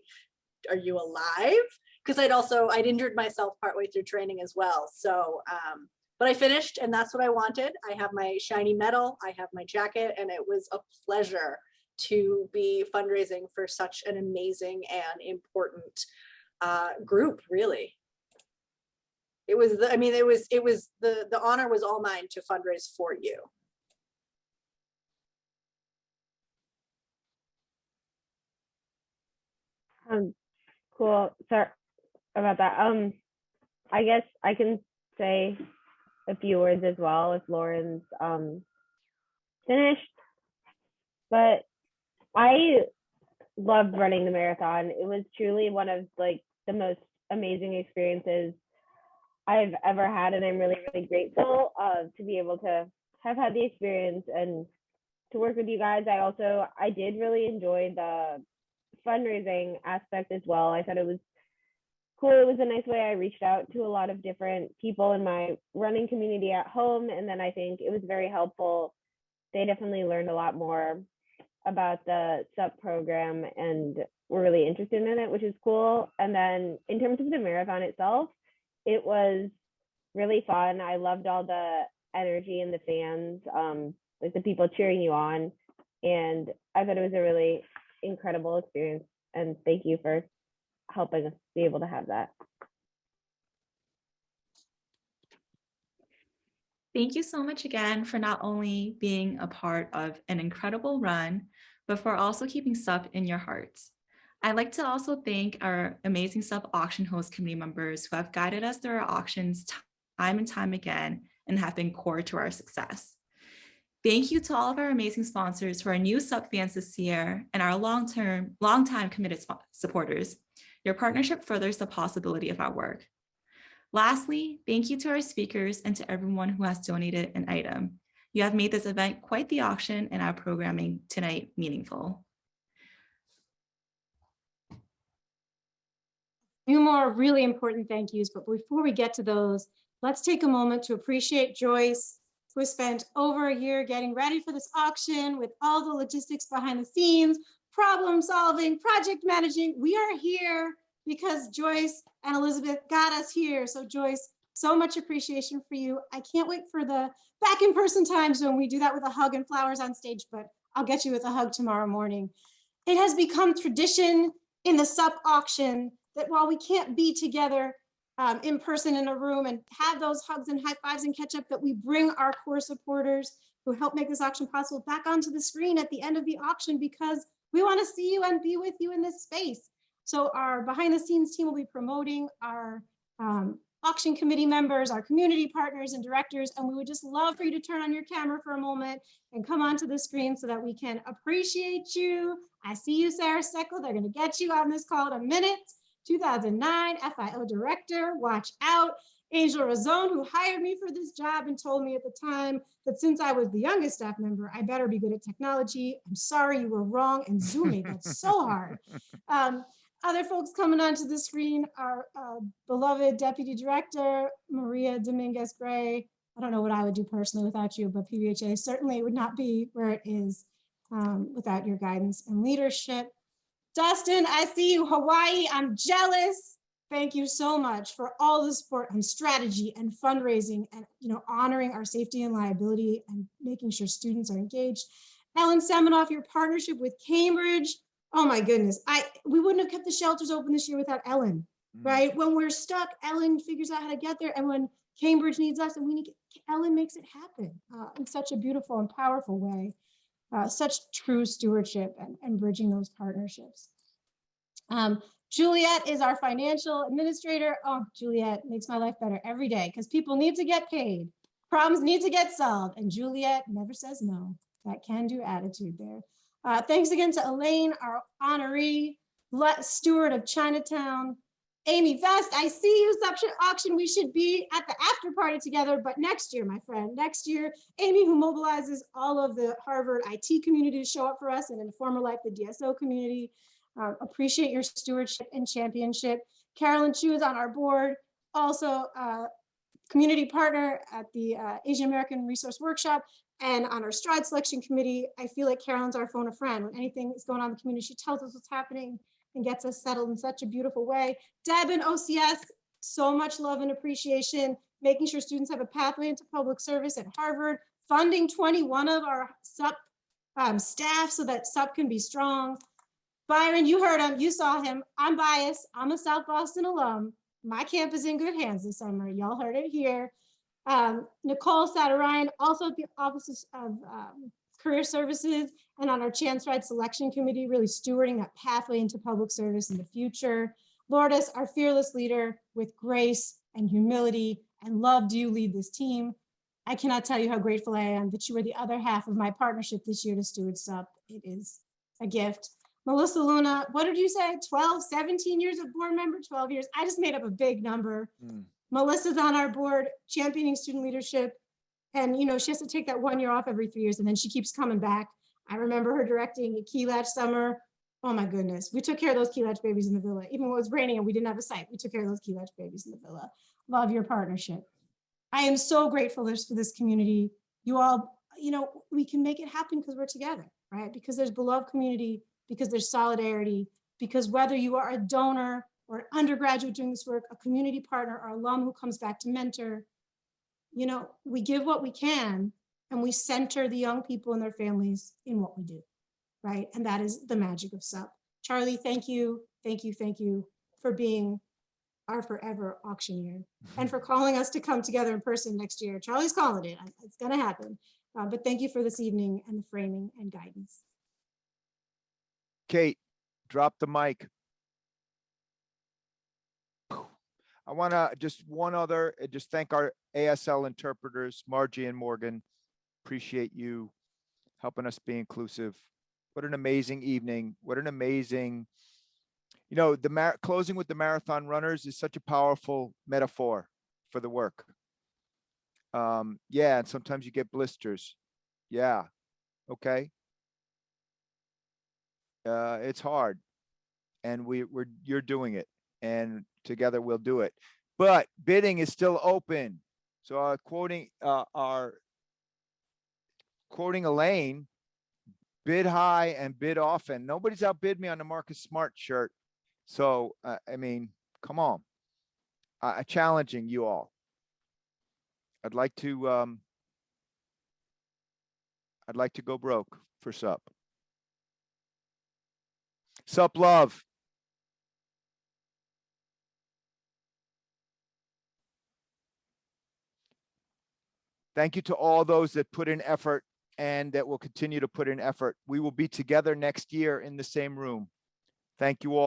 Are you alive? Because I'd injured myself partway through training as well. So, but I finished, and that's what I wanted. I have my shiny medal, I have my jacket, and it was a pleasure to be fundraising for such an amazing and important group, really. It was, the honor was all mine to fundraise for you. Cool. Sorry about that. I guess I can say a few words as well if Lauren's finished. But I loved running the marathon. It was truly one of like the most amazing experiences I've ever had, and I'm really, really grateful to be able to have had the experience and to work with you guys. I did really enjoy the fundraising aspect as well. I thought it was cool. It was a nice way I reached out to a lot of different people in my running community at home, and then I think it was very helpful. They definitely learned a lot more about the SUP program and were really interested in it, which is cool. And then in terms of the marathon itself, it was really fun. I loved all the energy and the fans, like the people cheering you on. And I thought it was a really incredible experience. And thank you for helping us be able to have that. Thank you so much again for not only being a part of an incredible run, but for also keeping SUP in your hearts. I'd like to also thank our amazing SUP auction host committee members who have guided us through our auctions time and time again and have been core to our success. Thank you to all of our amazing sponsors who are new SUP fans this year and our long-time committed supporters. Your partnership furthers the possibility of our work. Lastly, thank you to our speakers and to everyone who has donated an item. You have made this event quite the auction and our programming tonight meaningful. A few more really important thank yous, but before we get to those, let's take a moment to appreciate Joyce, who spent over a year getting ready for this auction with all the logistics behind the scenes, problem solving, project managing. We are here because Joyce and Elizabeth got us here. So Joyce, so much appreciation for you. I can't wait for the back in person times when we do that with a hug and flowers on stage, but I'll get you with a hug tomorrow morning. It has become tradition in the SUP auction that while we can't be together in person in a room and have those hugs and high fives and catch up, that we bring our core supporters who help make this auction possible back onto the screen at the end of the auction, because we want to see you and be with you in this space. So our behind the scenes team will be promoting our auction committee members, our community partners and directors, and we would just love for you to turn on your camera for a moment and come onto the screen so that we can appreciate you. I see you, Sarah Steckel. They're going to get you on this call in a minute. 2009 FIO director, watch out. Angel Razone, who hired me for this job and told me at the time that since I was the youngest staff member, I better be good at technology. I'm sorry, you were wrong. And Zooming, that's so hard. Other folks coming onto the screen are beloved Deputy Director, Maria Dominguez-Gray. I don't know what I would do personally without you, but Pbha certainly would not be where it is without your guidance and leadership. Dustin, I see you, Hawaii. I'm jealous. thank you so much for all the support on strategy and fundraising and, honoring our safety and liability and making sure students are engaged. Ellen Semenoff, your partnership with Cambridge. Oh my goodness. We wouldn't have kept the shelters open this year without Ellen, right? When we're stuck, Ellen figures out how to get there. And when Cambridge needs us and we need, Ellen makes it happen in such a beautiful and powerful way. Such true stewardship and bridging those partnerships. Juliet is our financial administrator. Oh, Juliet makes my life better every day because people need to get paid. Problems need to get solved. And Juliet never says no. That can-do attitude there. Thanks again to Elaine, our honoree, steward of Chinatown. Amy Vest, I see you, Sup Auction. We should be at the after party together, but next year, my friend, next year, Amy, who mobilizes all of the Harvard IT community to show up for us, and in a former life, the DSO community. Appreciate your stewardship and championship. Carolyn Chu is on our board, also community partner at the Asian American Resource Workshop and on our Stride Selection Committee. I feel like Carolyn's our phone a friend. When anything is going on in the community, she tells us what's happening and gets us settled in such a beautiful way. Deb and OCS, so much love and appreciation, making sure students have a pathway into public service at Harvard, funding 21 of our SUP staff so that SUP can be strong. Byron, you heard him, you saw him. I'm biased, I'm a South Boston alum. My camp is in good hands this summer. Y'all heard it here. Nicole Saturayan, also at the Office of Career Services and on our Chance Ride Selection Committee, really stewarding that pathway into public service in the future. Lourdes, our fearless leader with grace and humility and love, do you lead this team? I cannot tell you how grateful I am that you are the other half of my partnership this year to steward SUP. It is a gift. Melissa Luna, what did you say? 12, 17 years of board member, 12 years. I just made up a big number. Melissa's on our board, championing student leadership. And she has to take that 1 year off every 3 years and then she keeps coming back. I remember her directing a Key Latch summer. Oh my goodness. We took care of those Key Latch babies in the villa. Even when it was raining and we didn't have a site, we took care of those Key Latch babies in the villa. Love your partnership. I am so grateful for this community. You all, we can make it happen because we're together, right? Because there's beloved community, because there's solidarity, because whether you are a donor or an undergraduate doing this work, a community partner or alum who comes back to mentor, we give what we can and we center the young people and their families in what we do, right? And that is the magic of SUP. Charlie, thank you for being our forever auctioneer and for calling us to come together in person next year. Charlie's calling it, it's gonna happen. But thank you for this evening and the framing and guidance. Kate, drop the mic. I want to just thank our ASL interpreters, Margie and Morgan. Appreciate you helping us be inclusive. What an amazing evening. What an amazing, closing with the marathon runners is such a powerful metaphor for the work. Yeah, and sometimes you get blisters. Yeah, okay. It's hard and you're doing it and together we'll do it, but bidding is still open. So quoting Elaine, bid high and bid often. Nobody's outbid me on the Marcus Smart shirt. So, I mean, come on, challenging you all. I'd like to go broke for SUP. SUP love. Thank you to all those that put in effort and that will continue to put in effort. We will be together next year in the same room. Thank you all.